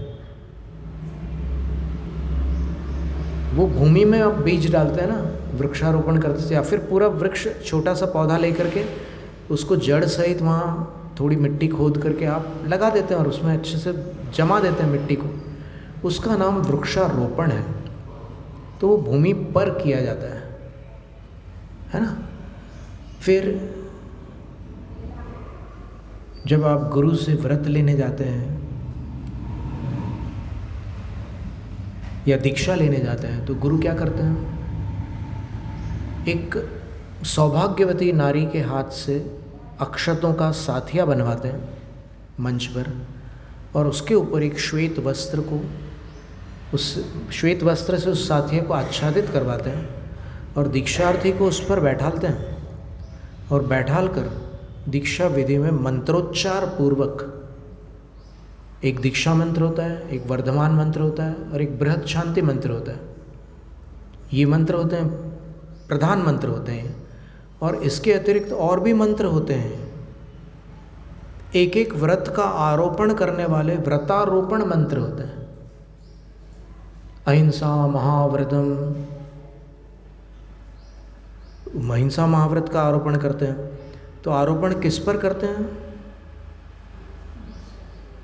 Speaker 1: वो भूमि में आप बीज डालते हैं ना, वृक्षारोपण करते हैं, या फिर पूरा वृक्ष छोटा सा पौधा लेकर के उसको जड़ सहित वहाँ थोड़ी मिट्टी खोद करके आप लगा देते हैं और उसमें अच्छे से जमा देते हैं मिट्टी को, उसका नाम वृक्षारोपण है। तो वो भूमि पर किया जाता है ना। फिर जब आप गुरु से व्रत लेने जाते हैं या दीक्षा लेने जाते हैं तो गुरु क्या करते हैं? एक सौभाग्यवती नारी के हाथ से अक्षतों का साथिया बनवाते हैं मंच पर, और उसके ऊपर एक श्वेत वस्त्र को, उस श्वेत वस्त्र से उस साथिया को आच्छादित करवाते हैं और दीक्षार्थी को उस पर बैठालते हैं, और बैठाल कर दीक्षा विधि में मंत्रोच्चार पूर्वक, एक दीक्षा मंत्र होता है, एक वर्धमान मंत्र होता है और एक बृहद शांति मंत्र होता है। ये मंत्र होते हैं, प्रधान मंत्र होते हैं, और इसके अतिरिक्त और भी मंत्र होते हैं। एक एक व्रत का आरोपण करने वाले व्रतारोपण मंत्र होते हैं। अहिंसा महाव्रतम, अहिंसा महाव्रत का आरोपण करते हैं। तो आरोपण किस पर करते हैं?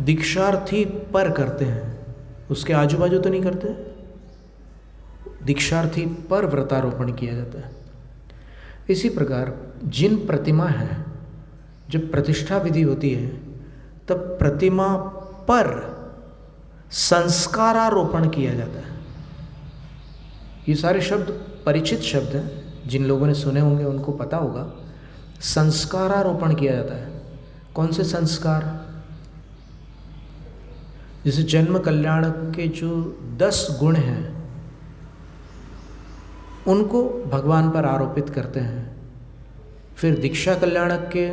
Speaker 1: दीक्षार्थी पर करते हैं, उसके आजू बाजू तो नहीं करते। दीक्षार्थी पर व्रतारोपण किया जाता है। इसी प्रकार जिन प्रतिमा है, जब प्रतिष्ठा विधि होती है तब प्रतिमा पर संस्कारारोपण किया जाता है। ये सारे शब्द परिचित शब्द हैं, जिन लोगों ने सुने होंगे उनको पता होगा। संस्कारारोपण किया जाता है। कौन से संस्कार? जैसे जन्म कल्याण के जो 10 गुण हैं उनको भगवान पर आरोपित करते हैं। फिर दीक्षा कल्याणक के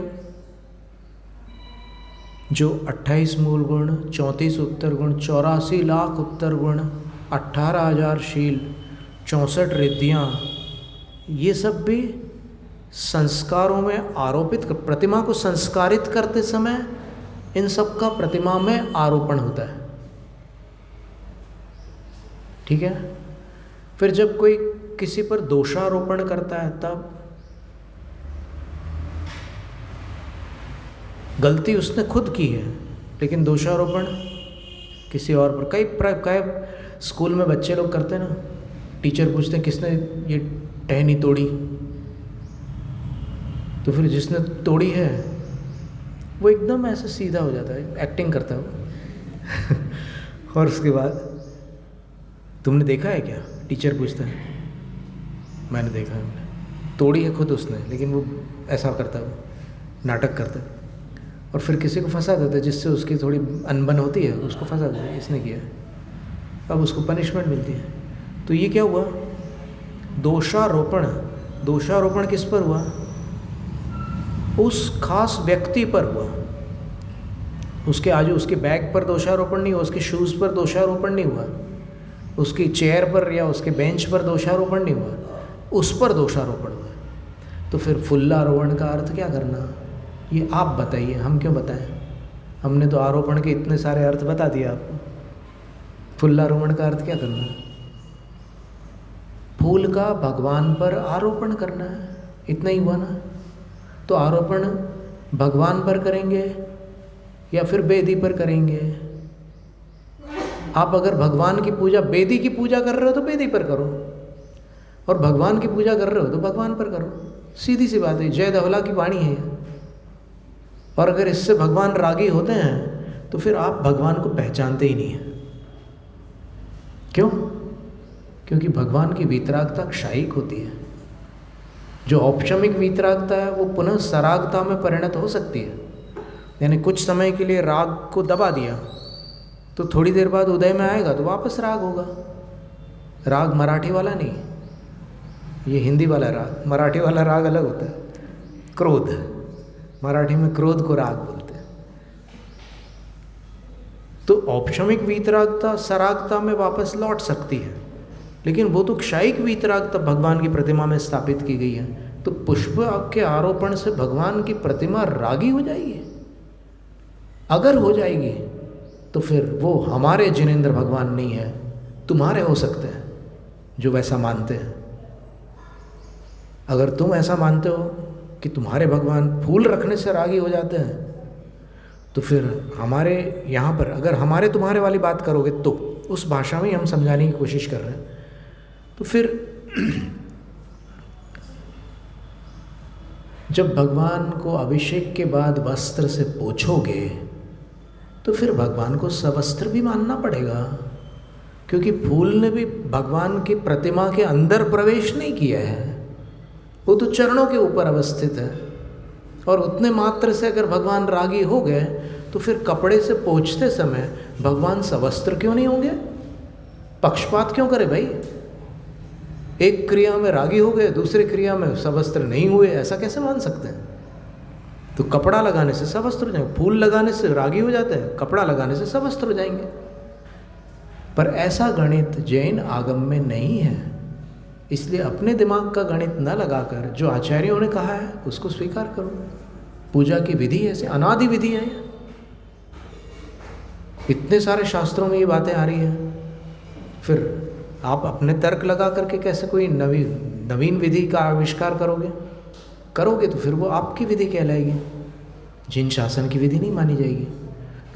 Speaker 1: जो 28 मूल गुण, 34 उत्तर गुण, 84 लाख उत्तर गुण, 18,000 शील, 64 रिद्धियाँ, ये सब भी संस्कारों में आरोपित, प्रतिमा को संस्कारित करते समय इन सब का प्रतिमा में आरोपण होता है। ठीक है। फिर जब कोई किसी पर दोषारोपण करता है तब गलती उसने खुद की है, लेकिन दोषारोपण किसी और पर। कई स्कूल में बच्चे लोग करते हैं ना, टीचर पूछते हैं किसने ये टहनी तोड़ी, तो फिर जिसने तोड़ी है वो एकदम ऐसे सीधा हो जाता है, एक्टिंग करता है वो और उसके बाद तुमने देखा है क्या? टीचर पूछता है। मैंने देखा है, तोड़ी है खुद उसने, लेकिन वो ऐसा करता है, नाटक करता है, और फिर किसी को फंसा देता है जिससे उसकी थोड़ी अनबन होती है, उसको फंसा देता है, इसने किया, अब उसको पनिशमेंट मिलती है। तो ये क्या हुआ? दोषारोपण। दोषारोपण किस पर हुआ? उस खास व्यक्ति पर हुआ। उसके आजू, उसके बैग पर दोषारोपण नहीं हुआ, उसके शूज़ पर दोषारोपण नहीं हुआ, उसकी चेयर पर या उसके बेंच पर दोषारोपण नहीं हुआ, उस पर दोषारोपण हुआ। तो फिर फुल्लारोहण का अर्थ क्या करना, ये आप बताइए, हम क्यों बताएं? हमने तो आरोपण के इतने सारे अर्थ बता दिए आपको। फुल्लारोहण का अर्थ क्या करना? फूल का भगवान पर आरोपण करना है, इतना ही हुआ ना। तो आरोपण भगवान पर करेंगे या फिर बेदी पर करेंगे? आप अगर भगवान की पूजा, बेदी की पूजा कर रहे हो तो बेदी पर करो, और भगवान की पूजा कर रहे हो तो भगवान पर करो। सीधी सी बात है, जय धवला की वाणी है। और अगर इससे भगवान रागी होते हैं तो फिर आप भगवान को पहचानते ही नहीं हैं। क्यों? क्योंकि भगवान की वीतरागता क्षयिक होती है। जो औपशमिक वीतरागता है वो पुनः सरागता में परिणत हो सकती है। यानी कुछ समय के लिए राग को दबा दिया तो थोड़ी देर बाद उदय में आएगा तो वापस राग होगा। राग मराठी वाला नहीं, ये हिंदी वाला राग। मराठी वाला राग अलग होता है, क्रोध। मराठी में क्रोध को राग बोलते हैं। तो औपशमिक वीतरागता सरागता में वापस लौट सकती है, लेकिन वो तो क्षयिक वीतरागता भगवान की प्रतिमा में स्थापित की गई है। तो पुष्प के आरोपण से भगवान की प्रतिमा रागी हो जाएगी? अगर हो जाएगी तो फिर वो हमारे जिनेंद्र भगवान नहीं है, तुम्हारे हो सकते हैं जो वैसा मानते हैं। अगर तुम ऐसा मानते हो कि तुम्हारे भगवान फूल रखने से रागी हो जाते हैं, तो फिर हमारे यहाँ पर अगर हमारे तुम्हारे वाली बात करोगे तो उस भाषा में ही हम समझाने की कोशिश कर रहे हैं। तो फिर जब भगवान को अभिषेक के बाद वस्त्र से पोंछोगे तो फिर भगवान को सवस्त्र भी मानना पड़ेगा, क्योंकि फूल ने भी भगवान की प्रतिमा के अंदर प्रवेश नहीं किया है। वो तो चरणों के ऊपर अवस्थित है। और उतने मात्र से अगर भगवान रागी हो गए तो फिर कपड़े से पोंछते समय भगवान सवस्त्र क्यों नहीं होंगे? पक्षपात क्यों करे भाई? एक क्रिया में रागी हो गए, दूसरे क्रिया में सवस्त्र नहीं हुए, ऐसा कैसे मान सकते हैं? तो कपड़ा लगाने से सवस्त्र हो जाएंगे, फूल लगाने से रागी हो जाते हैं, कपड़ा लगाने से सवस्त्र हो जाएंगे। पर ऐसा गणित जैन आगम में नहीं है। इसलिए अपने दिमाग का गणित न लगाकर जो आचार्यों ने कहा है उसको स्वीकार करो। पूजा की विधि ऐसे अनादि विधि है। इतने सारे शास्त्रों में ये बातें आ रही हैं, फिर आप अपने तर्क लगा करके कैसे कोई नवीन विधि का आविष्कार करोगे तो फिर वो आपकी विधि कहलाएगी, जिन शासन की विधि नहीं मानी जाएगी।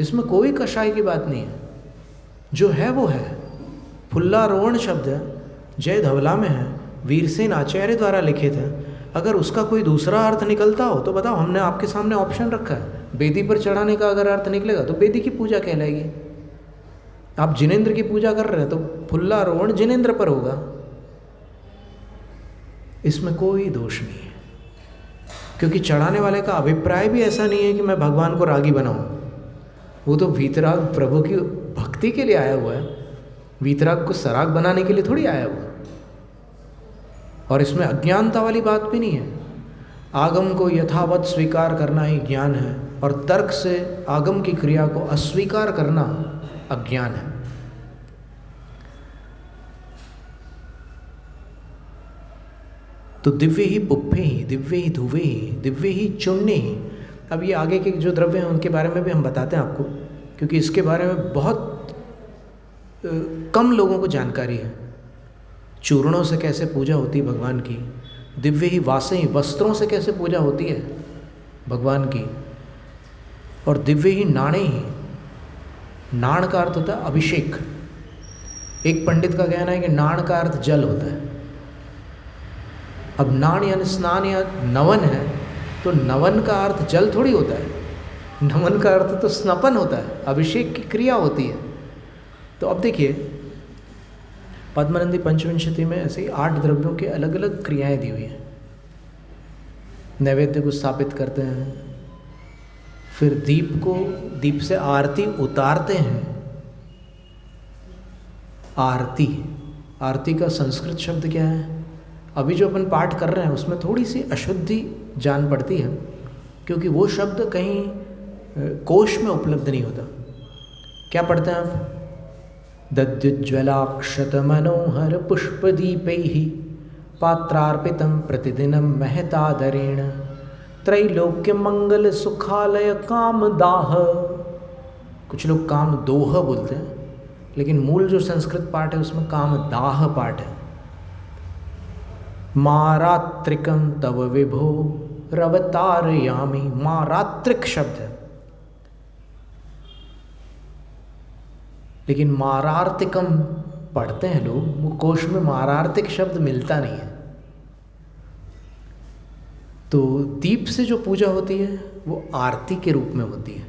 Speaker 1: इसमें कोई कषाय की बात नहीं है, जो है वो है। फुल्लारोहण शब्द जय धवला में है, वीरसेन आचार्य द्वारा लिखित है। अगर उसका कोई दूसरा अर्थ निकलता हो तो बताओ, हमने आपके सामने ऑप्शन रखा है। बेदी पर चढ़ाने का अगर अर्थ निकलेगा तो बेदी की पूजा कहलाएगी। आप जिनेंद्र की पूजा कर रहे हैं तो फुल्लारोहण जिनेंद्र पर होगा। इसमें कोई दोष नहीं है, क्योंकि चढ़ाने वाले का अभिप्राय भी ऐसा नहीं है कि मैं भगवान को रागी बनाऊं। वो तो वीतराग प्रभु की भक्ति के लिए आया हुआ है, वीतराग को सराग बनाने के लिए थोड़ी आया हुआ। और इसमें अज्ञानता वाली बात भी नहीं है। आगम को यथावत स्वीकार करना ही ज्ञान है, और तर्क से आगम की क्रिया को अस्वीकार करना अज्ञान है। तो दिव्य ही पुप्पे ही, दिव्य ही धुवे ही, दिव्य ही चुन्ने ही। अब ये आगे के जो द्रव्य हैं उनके बारे में भी हम बताते हैं आपको, क्योंकि इसके बारे में बहुत कम लोगों को जानकारी है। चूर्णों से कैसे पूजा होती है भगवान की, दिव्य ही वासे ही, वस्त्रों से कैसे पूजा होती है भगवान की, और दिव्य ही नाणे ही। नाण का अर्थ होता है अभिषेक। एक पंडित का कहना है कि नाण का अर्थ जल होता है। अब नाण यानी स्नान या नवन है, तो नवन का अर्थ जल थोड़ी होता है। नवन का अर्थ तो स्नपन होता है, अभिषेक की क्रिया होती है। तो अब देखिए, पद्मनंदी पंचविंशति में ऐसे ही 8 द्रव्यों के अलग अलग क्रियाएं दी हुई हैं। नैवेद्य को स्थापित करते हैं, फिर दीप से आरती उतारते हैं। आरती का संस्कृत शब्द क्या है? अभी जो अपन पाठ कर रहे हैं उसमें थोड़ी सी अशुद्धि जान पड़ती है, क्योंकि वो शब्द कहीं कोश में उपलब्ध नहीं होता। क्या पढ़ते हैं आप? दद्युज्ज्वलाक्षत मनोहर पुष्पदीपैः पात्रार्पितं प्रतिदिनं महतादरेण त्रैलोक्य मंगल सुखालय कामदाह। कुछ लोग कामदोह बोलते हैं, लेकिन मूल जो संस्कृत पाठ है उसमें कामदाह पाठ है। मारात्रिकं तव विभो रवतारयामि। मारात्रिक शब्द है, लेकिन मारार्तिकम पढ़ते हैं लोग, वो कोश में मारार्तिक शब्द मिलता नहीं है। तो दीप से जो पूजा होती है वो आरती के रूप में होती है,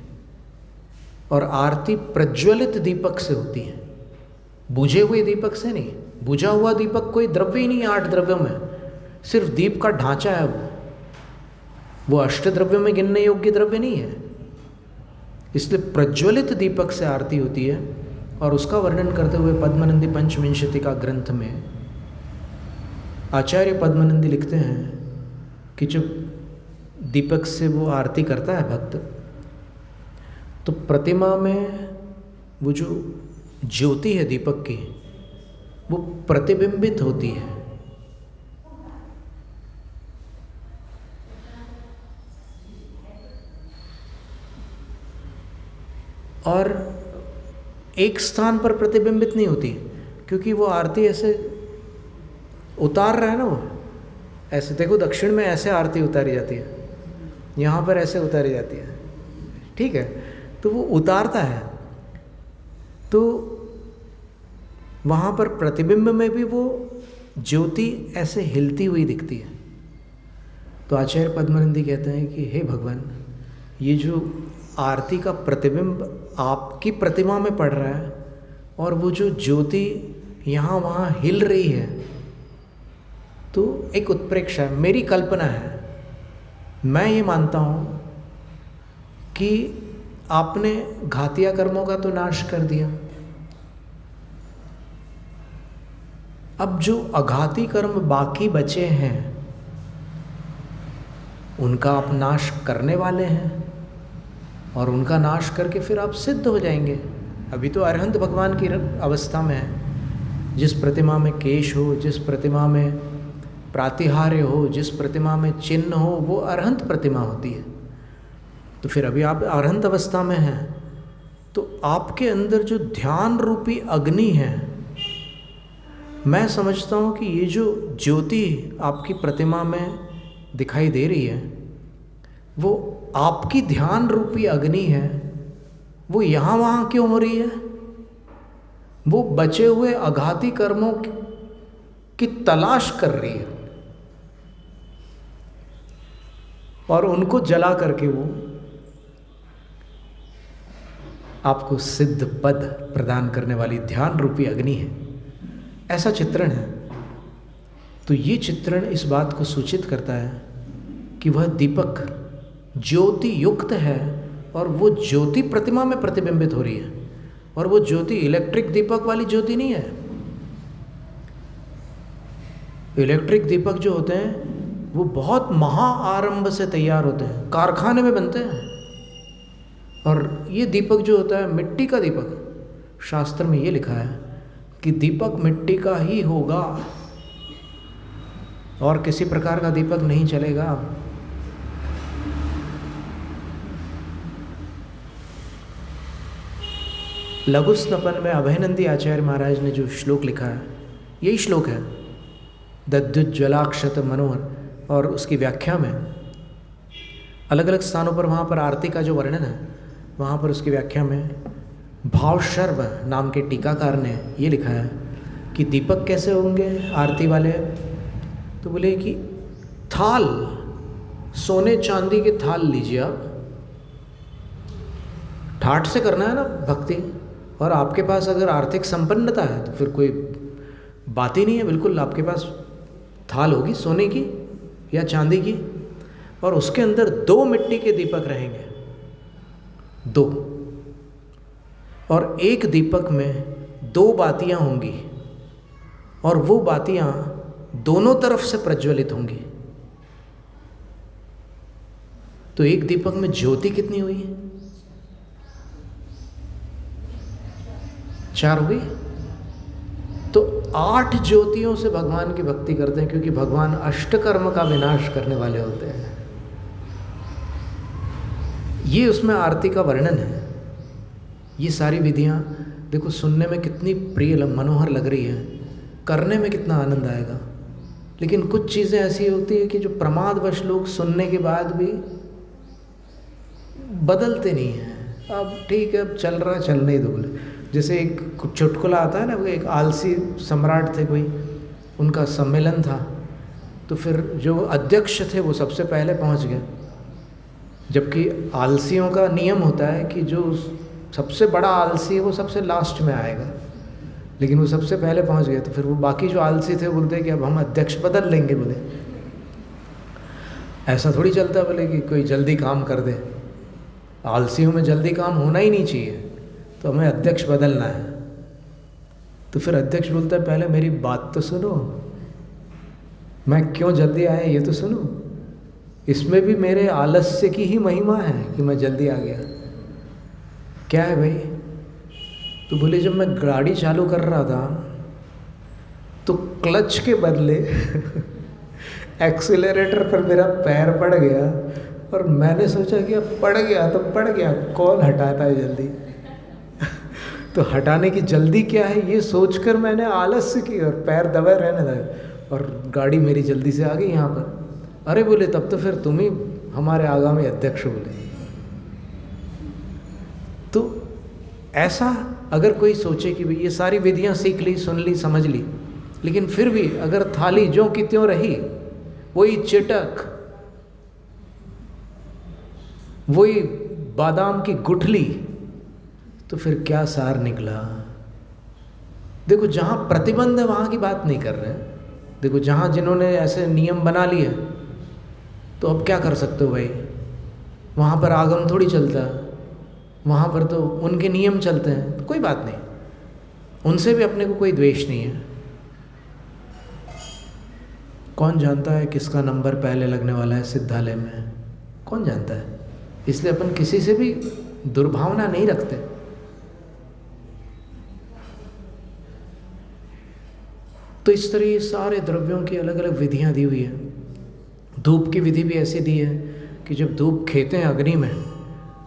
Speaker 1: और आरती प्रज्वलित दीपक से होती है, बुझे हुए दीपक से नहीं। बुझा हुआ दीपक कोई द्रव्य ही नहीं है 8 द्रव्यों में, सिर्फ दीप का ढांचा है वो अष्ट द्रव्यों में गिनने योग्य द्रव्य नहीं है। इसलिए प्रज्वलित दीपक से आरती होती है, और उसका वर्णन करते हुए पद्मनंदी पंचविंशति का ग्रंथ में आचार्य पद्मनंदी लिखते हैं कि जब दीपक से वो आरती करता है भक्त, तो प्रतिमा में वो जो ज्योति है दीपक की वो प्रतिबिंबित होती है। और एक स्थान पर प्रतिबिंबित नहीं होती, क्योंकि वो आरती ऐसे उतार रहा है ना, वो ऐसे देखो दक्षिण में ऐसे आरती उतारी जाती है, यहाँ पर ऐसे उतारी जाती है, ठीक है। तो वो उतारता है, तो वहाँ पर प्रतिबिंब में भी वो ज्योति ऐसे हिलती हुई दिखती है। तो आचार्य पद्मनंदी कहते हैं कि हे भगवान, ये जो आरती का प्रतिबिंब आपकी प्रतिमा में पड़ रहा है, और वो जो ज्योति यहाँ वहाँ हिल रही है, तो एक उत्प्रेक्षा है, मेरी कल्पना है, मैं ये मानता हूँ कि आपने घातिया कर्मों का तो नाश कर दिया, अब जो अघाती कर्म बाकी बचे हैं उनका आप नाश करने वाले हैं, और उनका नाश करके फिर आप सिद्ध हो जाएंगे। अभी तो अरहंत भगवान की अवस्था में है। जिस प्रतिमा में केश हो, जिस प्रतिमा में प्रातिहार्य हो, जिस प्रतिमा में चिन्ह हो, वो अरहंत प्रतिमा होती है। तो फिर अभी आप अरहंत अवस्था में हैं, तो आपके अंदर जो ध्यान रूपी अग्नि है, मैं समझता हूँ कि ये जो ज्योति आपकी प्रतिमा में दिखाई दे रही है, वो आपकी ध्यान रूपी अग्नि है। वो यहाँ वहाँ क्यों हो रही है? वो बचे हुए अघाती कर्मों की तलाश कर रही है, और उनको जला करके वो आपको सिद्ध पद प्रदान करने वाली ध्यान रूपी अग्नि है। ऐसा चित्रण है। तो ये चित्रण इस बात को सूचित करता है कि वह दीपक ज्योति युक्त है, और वो ज्योति प्रतिमा में प्रतिबिंबित हो रही है, और वो ज्योति इलेक्ट्रिक दीपक वाली ज्योति नहीं है। इलेक्ट्रिक दीपक जो होते हैं वो बहुत महा आरंभ से तैयार होते हैं, कारखाने में बनते हैं। और ये दीपक जो होता है मिट्टी का दीपक, शास्त्र में ये लिखा है कि दीपक मिट्टी का ही होगा, और किसी प्रकार का दीपक नहीं चलेगा। लघु स्नपन में अभयनंदी आचार्य महाराज ने जो श्लोक लिखा है, यही श्लोक है, दद्युज्ज्वलाक्षत मनोहर। और उसकी व्याख्या में अलग अलग स्थानों पर, वहाँ पर आरती का जो वर्णन है, वहाँ पर उसकी व्याख्या में भावशर्व नाम के टीकाकार ने ये लिखा है कि दीपक कैसे होंगे आरती वाले। तो बोले कि थाल, सोने चांदी के थाल लीजिए आप, ठाठ से करना है ना भक्ति, और आपके पास अगर आर्थिक संपन्नता है तो फिर कोई बात ही नहीं है। बिल्कुल आपके पास थाल होगी सोने की या चांदी की, और उसके अंदर 2 मिट्टी के दीपक रहेंगे, 2, और एक दीपक में 2 बातियां होंगी, और वो बातियां दोनों तरफ से प्रज्वलित होंगी। तो एक दीपक में ज्योति कितनी हुई? 4 हो गई। तो 8 ज्योतियों से भगवान की भक्ति करते हैं, क्योंकि भगवान अष्टकर्म का विनाश करने वाले होते हैं। ये उसमें आरती का वर्णन है। ये सारी विधियाँ देखो, सुनने में कितनी प्रिय मनोहर लग रही है, करने में कितना आनंद आएगा। लेकिन कुछ चीज़ें ऐसी होती है कि जो प्रमादवश लोग सुनने के बाद भी बदलते नहीं हैं। अब ठीक है, अब चल रहा, चलने ही दो। बोले जैसे एक चुटकुला आता है ना, वो एक आलसी सम्राट थे कोई, उनका सम्मेलन था, तो फिर जो अध्यक्ष थे वो सबसे पहले पहुंच गए, जबकि आलसियों का नियम होता है कि जो सबसे बड़ा आलसी है वो सबसे लास्ट में आएगा, लेकिन वो सबसे पहले पहुंच गए। तो फिर वो बाकी जो आलसी थे बोलते कि अब हम अध्यक्ष बदल लेंगे। बोले ऐसा थोड़ी चलता, बोले कि कोई जल्दी काम कर दे, आलसियों में जल्दी काम होना ही नहीं चाहिए, तो हमें अध्यक्ष बदलना है। तो फिर अध्यक्ष बोलता है पहले मेरी बात तो सुनो, मैं क्यों जल्दी आया ये तो सुनो, इसमें भी मेरे आलस्य की ही महिमा है कि मैं जल्दी आ गया। क्या है भाई? तो बोले जब मैं गाड़ी चालू कर रहा था तो क्लच के बदले एक्सीलरेटर पर मेरा पैर पड़ गया, और मैंने सोचा कि अब पड़ गया तो पड़ गया, कौन हटाता है जल्दी तो हटाने की जल्दी क्या है ये सोचकर मैंने आलस्य की और पैर दबाए रहने लगे, और गाड़ी मेरी जल्दी से आ गई यहाँ पर। अरे बोले तब तो फिर तुम ही हमारे आगामी अध्यक्ष। बोले तो ऐसा अगर कोई सोचे कि भाई ये सारी विधियाँ सीख ली, सुन ली, समझ ली, लेकिन फिर भी अगर थाली ज्यों की त्यों रही, वही चिटक, वही बादाम की गुठली, तो फिर क्या सार निकला। देखो जहाँ प्रतिबंध है वहाँ की बात नहीं कर रहे हैं, देखो जहाँ जिन्होंने ऐसे नियम बना लिए तो अब क्या कर सकते हो भाई, वहाँ पर आगम थोड़ी चलता है, वहाँ पर तो उनके नियम चलते हैं, तो कोई बात नहीं, उनसे भी अपने को कोई द्वेष नहीं है। कौन जानता है किसका नंबर पहले लगने वाला है सिद्धालय में, कौन जानता है। इसलिए अपन किसी से भी दुर्भावना नहीं रखते। तो इस तरह ये सारे द्रव्यों की अलग अलग विधियां दी हुई है। धूप की विधि भी ऐसी दी है कि जब धूप खेते हैं अग्नि में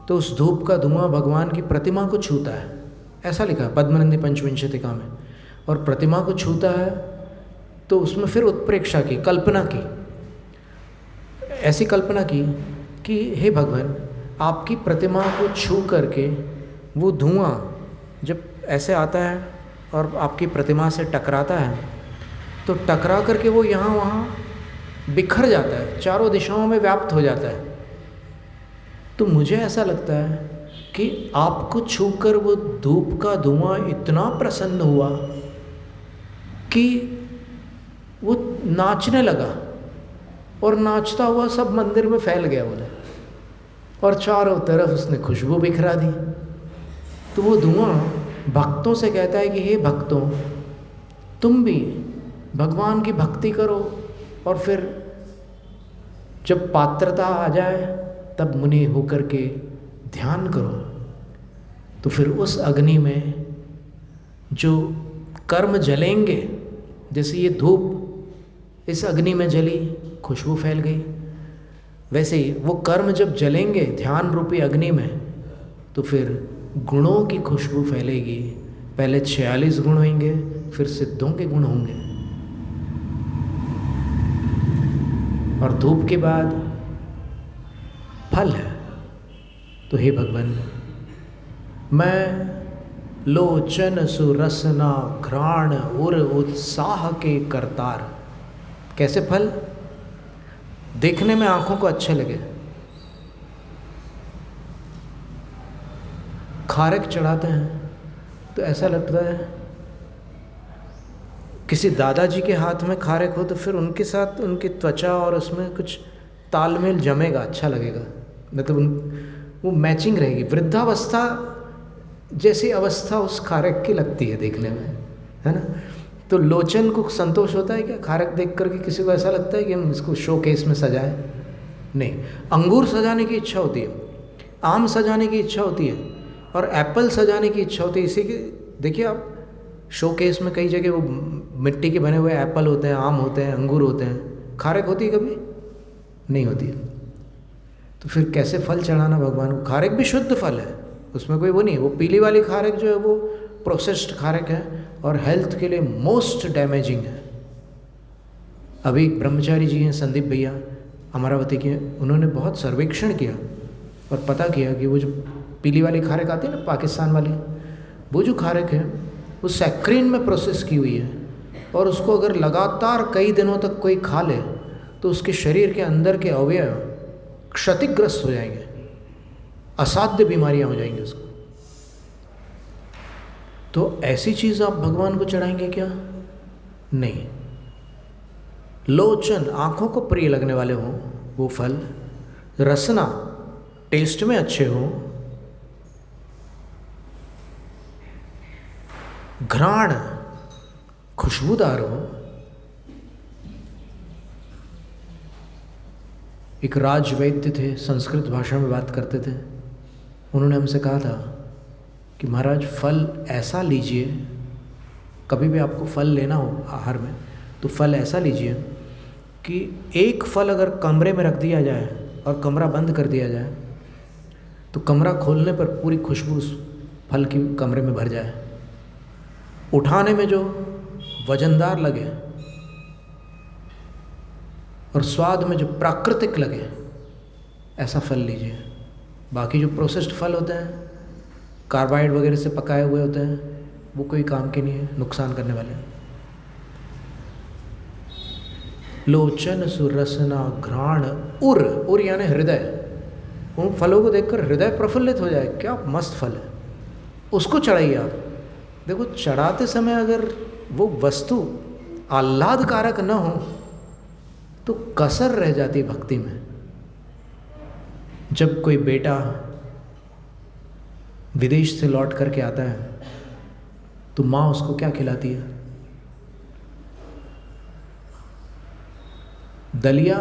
Speaker 1: तो उस धूप का धुआं भगवान की प्रतिमा को छूता है, ऐसा लिखा है पद्मनंदी पंचविंशतिका में। और प्रतिमा को छूता है तो उसमें फिर उत्प्रेक्षा की, कल्पना की, ऐसी कल्पना की कि हे भगवान, आपकी प्रतिमा को छू करके वो धुआं जब ऐसे आता है और आपकी प्रतिमा से टकराता है तो टकरा करके वो यहाँ वहाँ बिखर जाता है, चारों दिशाओं में व्याप्त हो जाता है। तो मुझे ऐसा लगता है कि आपको छूकर वो धूप का धुआं इतना प्रसन्न हुआ कि वो नाचने लगा और नाचता हुआ सब मंदिर में फैल गया बोले, और चारों तरफ उसने खुशबू बिखरा दी। तो वो धुआं भक्तों से कहता है कि हे भक्तों, तुम भी भगवान की भक्ति करो और फिर जब पात्रता आ जाए तब मुनि होकर के ध्यान करो। तो फिर उस अग्नि में जो कर्म जलेंगे, जैसे ये धूप इस अग्नि में जली, खुशबू फैल गई, वैसे ही वो कर्म जब जलेंगे ध्यान रूपी अग्नि में तो फिर गुणों की खुशबू फैलेगी। पहले 46 गुण होंगे, फिर सिद्धों के गुण होंगे, और धूप के बाद फल है। तो हे भगवान, मैं लोचन सुरसना घ्राण उर उत्साह के करतार। कैसे फल? देखने में आंखों को अच्छे लगे। खारक चढ़ाते हैं तो ऐसा लगता है, किसी दादाजी के हाथ में खारक हो तो फिर उनके साथ उनकी त्वचा और उसमें कुछ तालमेल जमेगा, अच्छा लगेगा, मतलब वो मैचिंग रहेगी। वृद्धावस्था जैसी अवस्था उस खारक की लगती है देखने में, है ना। तो लोचन को संतोष होता है क्या खारक देख करके? किसी को ऐसा लगता है कि हम इसको शो केस में सजाएं? नहीं। अंगूर सजाने की इच्छा होती है, आम सजाने की इच्छा होती है, और एप्पल सजाने की इच्छा होती है। इसी के देखिए आप शो केस में कई जगह वो मिट्टी के बने हुए एप्पल होते हैं, आम होते हैं, अंगूर होते हैं। खारक होती है कभी? नहीं होती है। तो फिर कैसे फल चढ़ाना भगवान को? खारक भी शुद्ध फल है, उसमें कोई वो नहीं। वो पीली वाली खारक जो है वो प्रोसेस्ड खारक है और हेल्थ के लिए मोस्ट डैमेजिंग है। अभी एक ब्रह्मचारी जी हैं, संदीप भैया, अमरावती के, उन्होंने बहुत सर्वेक्षण किया और पता किया कि वो जो पीली वाली खारक आती है ना, पाकिस्तान वाली, वो जो खारक है वो सैक्रीन में प्रोसेस की हुई है, और उसको अगर लगातार कई दिनों तक कोई खा ले तो उसके शरीर के अंदर के अवयव क्षतिग्रस्त हो जाएंगे, असाध्य बीमारियां हो जाएंगी उसको। तो ऐसी चीज़ आप भगवान को चढ़ाएंगे क्या? नहीं। लोचन, आँखों को प्रिय लगने वाले हों वो फल, रसना, टेस्ट में अच्छे हों, घ्राण, खुशबूदार हो। एक राजवैद्य थे, संस्कृत भाषा में बात करते थे, उन्होंने हमसे कहा था कि महाराज फल ऐसा लीजिए, कभी भी आपको फल लेना हो आहार में तो फल ऐसा लीजिए कि एक फल अगर कमरे में रख दिया जाए और कमरा बंद कर दिया जाए तो कमरा खोलने पर पूरी खुशबू उस फल की कमरे में भर जाए। उठाने में जो वजनदार लगे और स्वाद में जो प्राकृतिक लगे, ऐसा फल लीजिए। बाकी जो प्रोसेस्ड फल होते हैं, कार्बाइड वगैरह से पकाए हुए होते हैं, वो कोई काम के नहीं है, नुकसान करने वाले हैं। लोचन सुरसना घ्राण उर, उर यानी हृदय। उन फलों को देखकर हृदय प्रफुल्लित हो जाए, क्या मस्त फल है, उसको चढ़ाइए आप। देखो चढ़ाते समय अगर वो वस्तु आह्लादकारक न हो तो कसर रह जाती भक्ति में। जब कोई बेटा विदेश से लौट करके आता है तो माँ उसको क्या खिलाती है? दलिया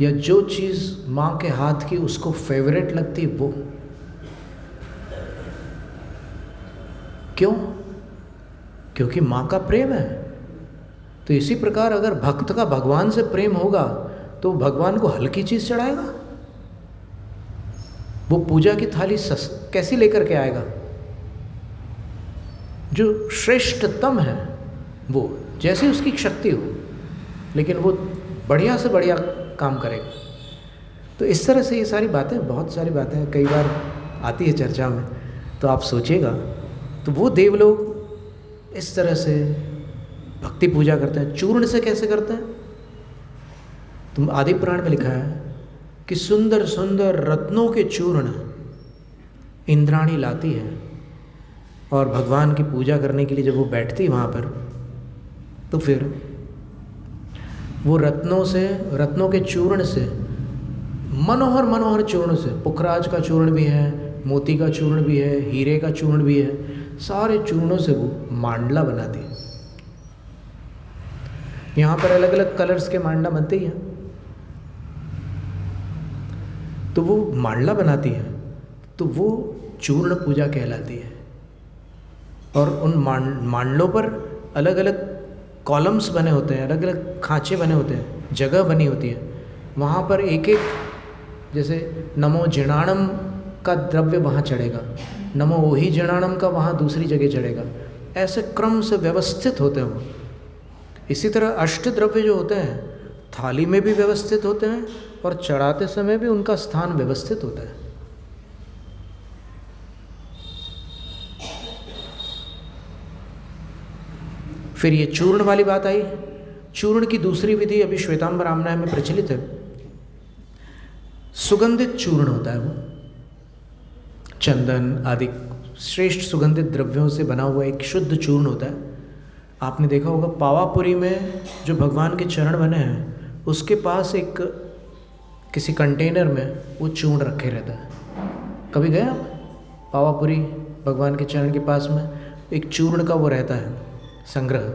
Speaker 1: या जो चीज़ माँ के हाथ की उसको फेवरेट लगती है वो। क्यों? क्योंकि माँ का प्रेम है। तो इसी प्रकार अगर भक्त का भगवान से प्रेम होगा तो भगवान को हल्की चीज़ चढ़ाएगा? वो पूजा की थाली कैसी लेकर के आएगा? जो श्रेष्ठतम है वो, जैसे उसकी शक्ति हो, लेकिन वो बढ़िया से बढ़िया काम करेगा। तो इस तरह से ये सारी बातें, बहुत सारी बातें कई बार आती है चर्चा में, तो आप सोचिएगा। तो वो देवलोग इस तरह से भक्ति पूजा करते हैं। चूर्ण से कैसे करते हैं? तुम आदि पुराण में लिखा है कि सुंदर सुंदर रत्नों के चूर्ण इंद्राणी लाती है और भगवान की पूजा करने के लिए जब वो बैठती है वहाँ पर, तो फिर वो रत्नों के चूर्ण से, मनोहर मनोहर चूर्ण से, पुखराज का चूर्ण भी है, मोती का चूर्ण भी है, हीरे का चूर्ण भी है, सारे चूर्णों से वो मांडला बनाती है। यहाँ पर अलग अलग कलर्स के मांडला बनते ही हैं। तो वो मांडला बनाती है, तो वो चूर्ण पूजा कहलाती है। और उन मांडलों पर अलग अलग कॉलम्स बने होते हैं, अलग अलग खांचे बने होते हैं, जगह बनी होती है। वहाँ पर एक एक, जैसे नमो जिणाणम का द्रव्य वहाँ चढ़ेगा, नमो ओही जिणाणम का वहाँ दूसरी जगह चढ़ेगा। ऐसे क्रम से व्यवस्थित होते हैं वो। इसी तरह अष्ट द्रव्य जो होते हैं थाली में भी व्यवस्थित होते हैं और चढ़ाते समय भी उनका स्थान व्यवस्थित होता है। फिर ये चूर्ण वाली बात आई। चूर्ण की दूसरी विधि अभी श्वेतांबर आमनाय में प्रचलित है। सुगंधित चूर्ण होता है वो, चंदन आदि श्रेष्ठ सुगंधित द्रव्यों से बना हुआ एक शुद्ध चूर्ण होता है। आपने देखा होगा पावापुरी में जो भगवान के चरण बने हैं उसके पास एक किसी कंटेनर में वो चूर्ण रखे रहता है। कभी गए आप? पावापुरी भगवान के चरण के पास में एक चूर्ण का वो रहता है संग्रह,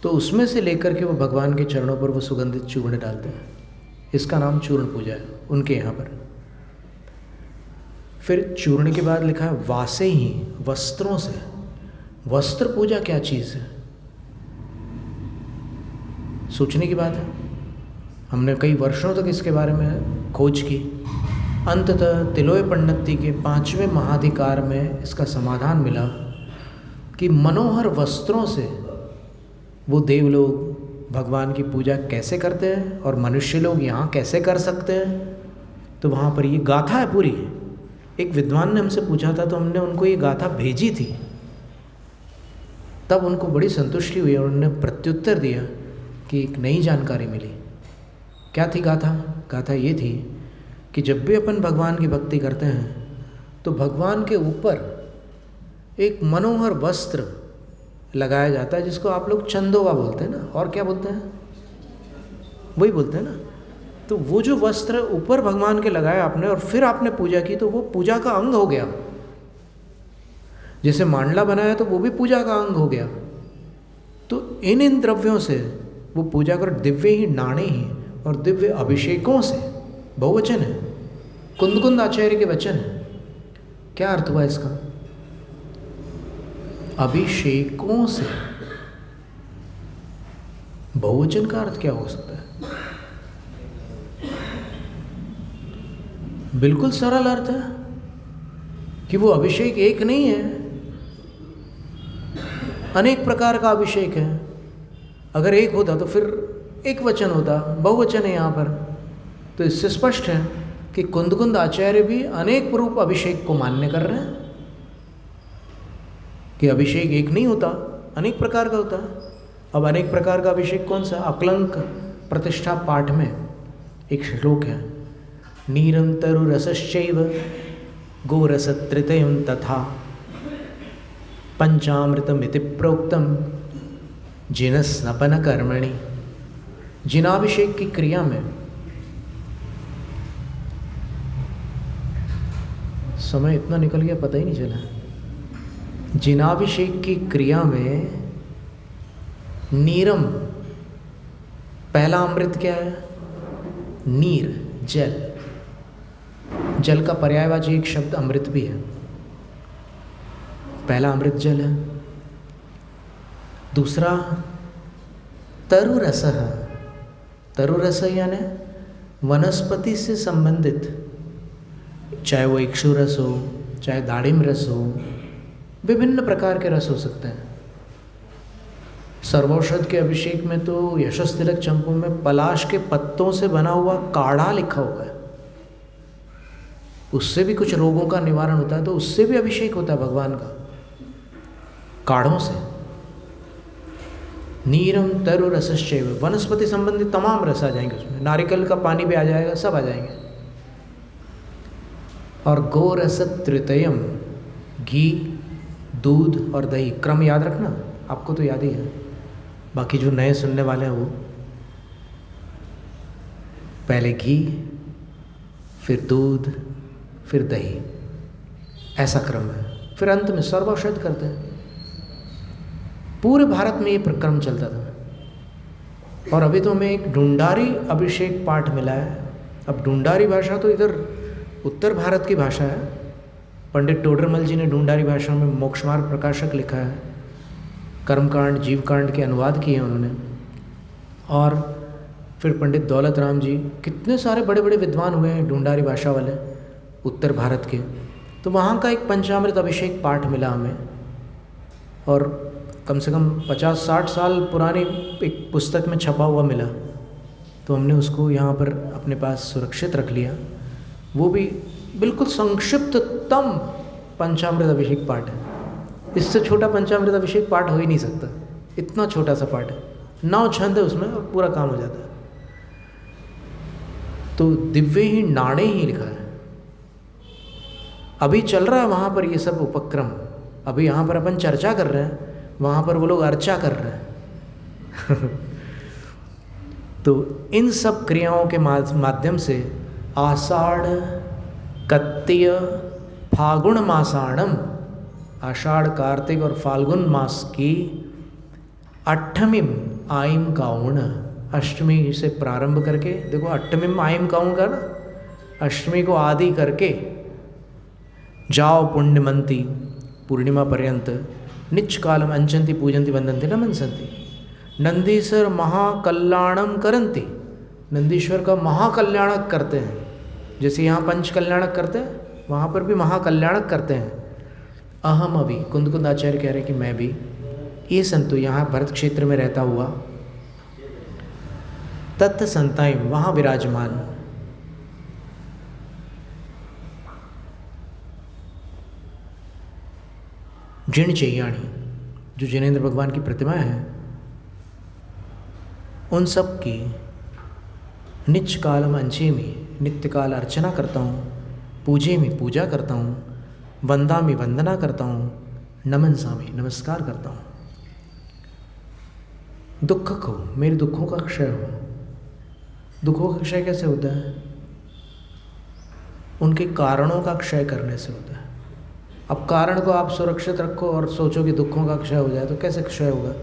Speaker 1: तो उसमें से लेकर के वो भगवान के चरणों पर वो सुगंधित चूर्ण डालते हैं। इसका नाम चूर्ण पूजा है उनके यहाँ पर। फिर चूर्ण के बाद लिखा है वासे ही, वस्त्रों से। वस्त्र पूजा क्या चीज़ है? सोचने की बात है। हमने कई वर्षों तक इसके बारे में खोज की। अंततः तिलोय पंडिती के 5वें महाधिकार में इसका समाधान मिला कि मनोहर वस्त्रों से वो देव लोग भगवान की पूजा कैसे करते हैं और मनुष्य लोग यहाँ कैसे कर सकते हैं। तो वहाँ पर ये गाथा है पूरी। एक विद्वान ने हमसे पूछा था तो हमने उनको ये गाथा भेजी थी, तब उनको बड़ी संतुष्टि हुई और उन्होंने प्रत्युत्तर दिया कि एक नई जानकारी मिली। क्या थी गाथा? गाथा ये थी कि जब भी अपन भगवान की भक्ति करते हैं तो भगवान के ऊपर एक मनोहर वस्त्र लगाया जाता है, जिसको आप लोग चंदोवा बोलते हैं ना, और क्या बोलते हैं? वही बोलते हैं ना। तो वो जो वस्त्र ऊपर भगवान के लगाया आपने और फिर आपने पूजा की, तो वो पूजा का अंग हो गया। जैसे मांडला बनाया तो वो भी पूजा का अंग हो गया। तो इन द्रव्यों से वो पूजा कर, दिव्य ही नाणे ही और दिव्य अभिषेकों से, बहुवचन है, कुंद आचार्य के वचन है। क्या अर्थ हुआ इसका? अभिषेकों से। बहुवचन का अर्थ क्या हो सकता है? बिल्कुल सरल अर्थ है कि वो अभिषेक एक नहीं है, अनेक प्रकार का अभिषेक है। अगर एक होता तो फिर एक वचन होता, बहुवचन है यहाँ पर। तो इससे स्पष्ट है कि कुंद आचार्य भी अनेक रूप अभिषेक को मान्य कर रहे हैं कि अभिषेक एक नहीं होता, अनेक प्रकार का होता है। अब अनेक प्रकार का अभिषेक कौन सा? अक्लंक प्रतिष्ठा पाठ में एक श्लोक है, नीरं तरु रसश्चैव गोरसत्रितयं तथा पंचामृतमिति प्रोक्तम जिनस्नपन कर्मणि, जिनाभिषेक की क्रिया में, समय इतना निकल गया पता ही नहीं चला। जिनाभिषेक की क्रिया में नीरम, पहला अमृत क्या है? नीर, जल। जल का पर्यायवाची एक शब्द अमृत भी है। पहला अमृत जल है। दूसरा तरुरस है। तरुरस यानी वनस्पति से संबंधित, चाहे वो इक्षु रस हो, चाहे दाड़िम रस हो, विभिन्न प्रकार के रस हो सकते हैं। सर्वौषध के अभिषेक में तो यशस तिलक चंपू में पलाश के पत्तों से बना हुआ काढ़ा लिखा हुआ है। उससे भी कुछ रोगों का निवारण होता है, तो उससे भी अभिषेक होता है भगवान का, काढ़ों से। नीरम तरु रसश्चैव, वनस्पति संबंधी तमाम रस आ जाएंगे उसमें, नारिकल का पानी भी आ जाएगा, सब आ जाएंगे। और गोरस तृतयम, घी, दूध और दही। क्रम याद रखना, आपको तो याद ही है, बाकी जो नए सुनने वाले हैं वो, पहले घी, फिर दूध, फिर दही, ऐसा क्रम है। फिर अंत में सर्वौषध करते हैं। पूरे भारत में ये क्रम चलता था। और अभी तो हमें एक ढूंढारी अभिषेक पाठ मिला है। अब ढूंढारी भाषा तो इधर उत्तर भारत की भाषा है। पंडित टोडरमल जी ने ढूंढारी भाषा में मोक्षमार्ग प्रकाशक लिखा है, कर्मकांड, जीवकांड के अनुवाद किए हैं उन्होंने। और फिर पंडित दौलत राम जी, कितने सारे बड़े बड़े विद्वान हुए हैं ढूंढारी भाषा वाले उत्तर भारत के। तो वहाँ का एक पंचामृत अभिषेक पाठ मिला हमें, और कम से कम 50-60 साल पुरानी एक पुस्तक में छपा हुआ मिला। तो हमने उसको यहाँ पर अपने पास सुरक्षित रख लिया। वो भी बिल्कुल संक्षिप्ततम पंचामृत अभिषेक पाठ है। इससे छोटा पंचामृत अभिषेक पाठ हो ही नहीं सकता, इतना छोटा सा पाठ है। 9 छंद है उसमें और पूरा काम हो जाता है। तो दिव्य ही नाणे ही लिखा है। अभी चल रहा है वहाँ पर ये सब उपक्रम। अभी यहाँ पर अपन चर्चा कर रहे हैं, वहाँ पर वो लोग अर्चा कर रहे हैं। तो इन सब क्रियाओं के माध्यम से आषाढ़ कत्तीय फागुन मासाणम, आषाढ़, कार्तिक और फाल्गुन मास की 8वीं आइम काउण, अष्टमी से प्रारंभ करके, देखो 8वीं आइम काउण का ना, अष्टमी को आदि करके जाओ पुण्यमंती पूर्णिमा पर्यंत निच कालम अंचंती पूजंती वंदंती नमनसंती। नंदीश्वर महाकल्याणम करंती, नंदीश्वर का महाकल्याणक करते हैं। जैसे यहाँ पंच कल्याणक करते हैं, वहाँ पर भी महाकल्याणक करते हैं। अहम अभी, कुंद आचार्य कह रहे हैं कि मैं भी, ये संतो यहाँ भरत क्षेत्र में रहता हुआ, तत्थ संताइम, वहाँ विराजमान। जिन चैयाणी, जो जिनेंद्र भगवान की प्रतिमाएं हैं, उन सब की निच कालम अंचे में नित्य काल अर्चना करता हूँ, पूजे में पूजा करता हूँ, वंदा में वंदना करता हूँ, नमन सामी नमस्कार करता हूँ। दुख को, मेरे दुखों का क्षय हो। दुखों का क्षय कैसे होता है? उनके कारणों का क्षय करने से होता है। अब कारण को आप सुरक्षित रखो और सोचो कि दुखों का क्षय हो जाए, तो कैसे क्षय होगा?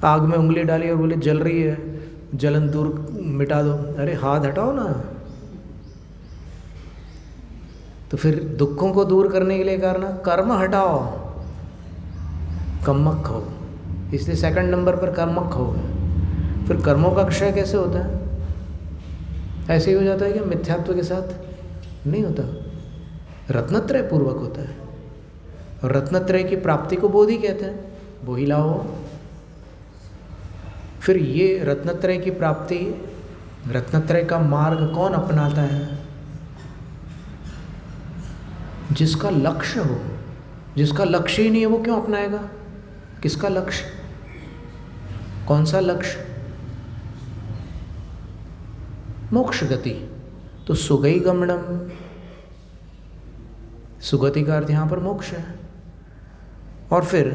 Speaker 1: आग में उंगली डाली और बोले जल रही है, जलन दूर मिटा दो। अरे हाथ हटाओ ना। तो फिर दुखों को दूर करने के लिए करना, कर्म हटाओ, कम्मक हो। इसलिए सेकंड नंबर पर कर्मक हो। फिर कर्मों का क्षय कैसे होता है? ऐसे ही हो जाता है क्या मिथ्यात्व के साथ? नहीं होता, रत्नत्रय पूर्वक होता है। और रत्नत्रय की प्राप्ति को बोधि कहते हैं, बोहि लाओ। फिर ये रत्नत्रय की प्राप्ति, रत्नत्रय का मार्ग कौन अपनाता है? जिसका लक्ष्य हो। जिसका लक्ष्य ही नहीं है वो क्यों अपनाएगा? किसका लक्ष्य? कौन सा लक्ष्य? मोक्ष गति। तो सुगई गमनम, सुगति का अर्थ यहाँ पर मोक्ष है। और फिर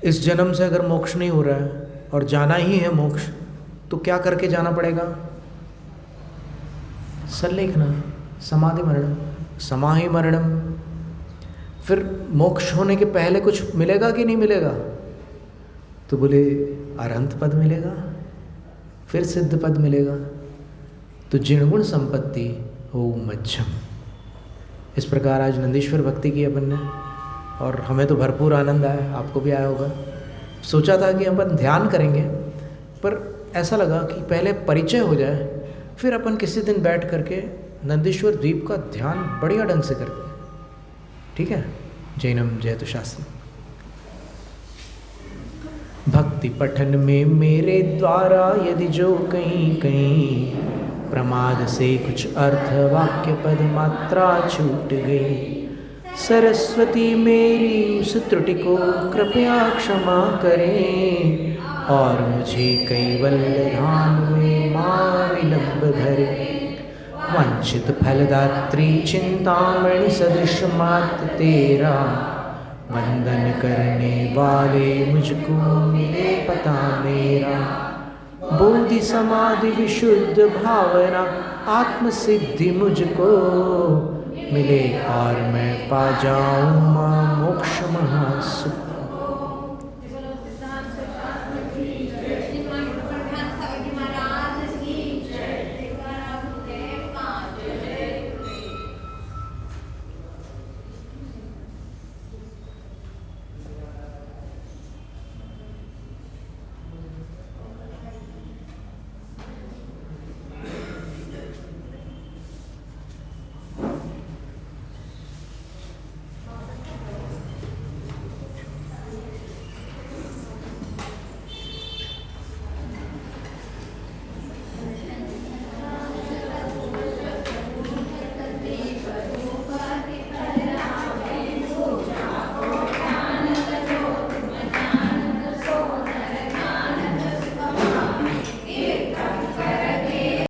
Speaker 1: इस जन्म से अगर मोक्ष नहीं हो रहा है और जाना ही है मोक्ष, तो क्या करके जाना पड़ेगा? सल्लेखना, समाधि मरणम, समाहि मरणम। फिर मोक्ष होने के पहले कुछ मिलेगा कि नहीं मिलेगा? तो बोले अरहंत पद मिलेगा, फिर सिद्ध पद मिलेगा। तो जिणगुण संपत्ति हो मध्यम। इस प्रकार आज नंदीश्वर भक्ति की अपन ने, और हमें तो भरपूर आनंद आया, आपको भी आया होगा। सोचा था कि अपन ध्यान करेंगे, पर ऐसा लगा कि पहले परिचय हो जाए, फिर अपन किसी दिन बैठ करके नंदीश्वर द्वीप का ध्यान बढ़िया ढंग से करते हैं। ठीक है? जैनम जयतु शास्त्री। भक्ति पठन में मेरे द्वारा यदि जो कहीं कहीं प्रमाद से कुछ अर्थ वाक्य पद मात्रा छूट गई, सरस्वती मेरी उस त्रुटि को कृपया क्षमा करें और मुझे कैवल्य धाम में मां विलंब धरे। वंचित फलदात्री चिंतामणि सदृश मात तेरा, वंदन करने वाले मुझको मिले पता मेरा। बोधि समाधि विशुद्ध भावना आत्म सिद्धि मुझको मिले और मैं पा जाऊँ मां मोक्ष महासुख।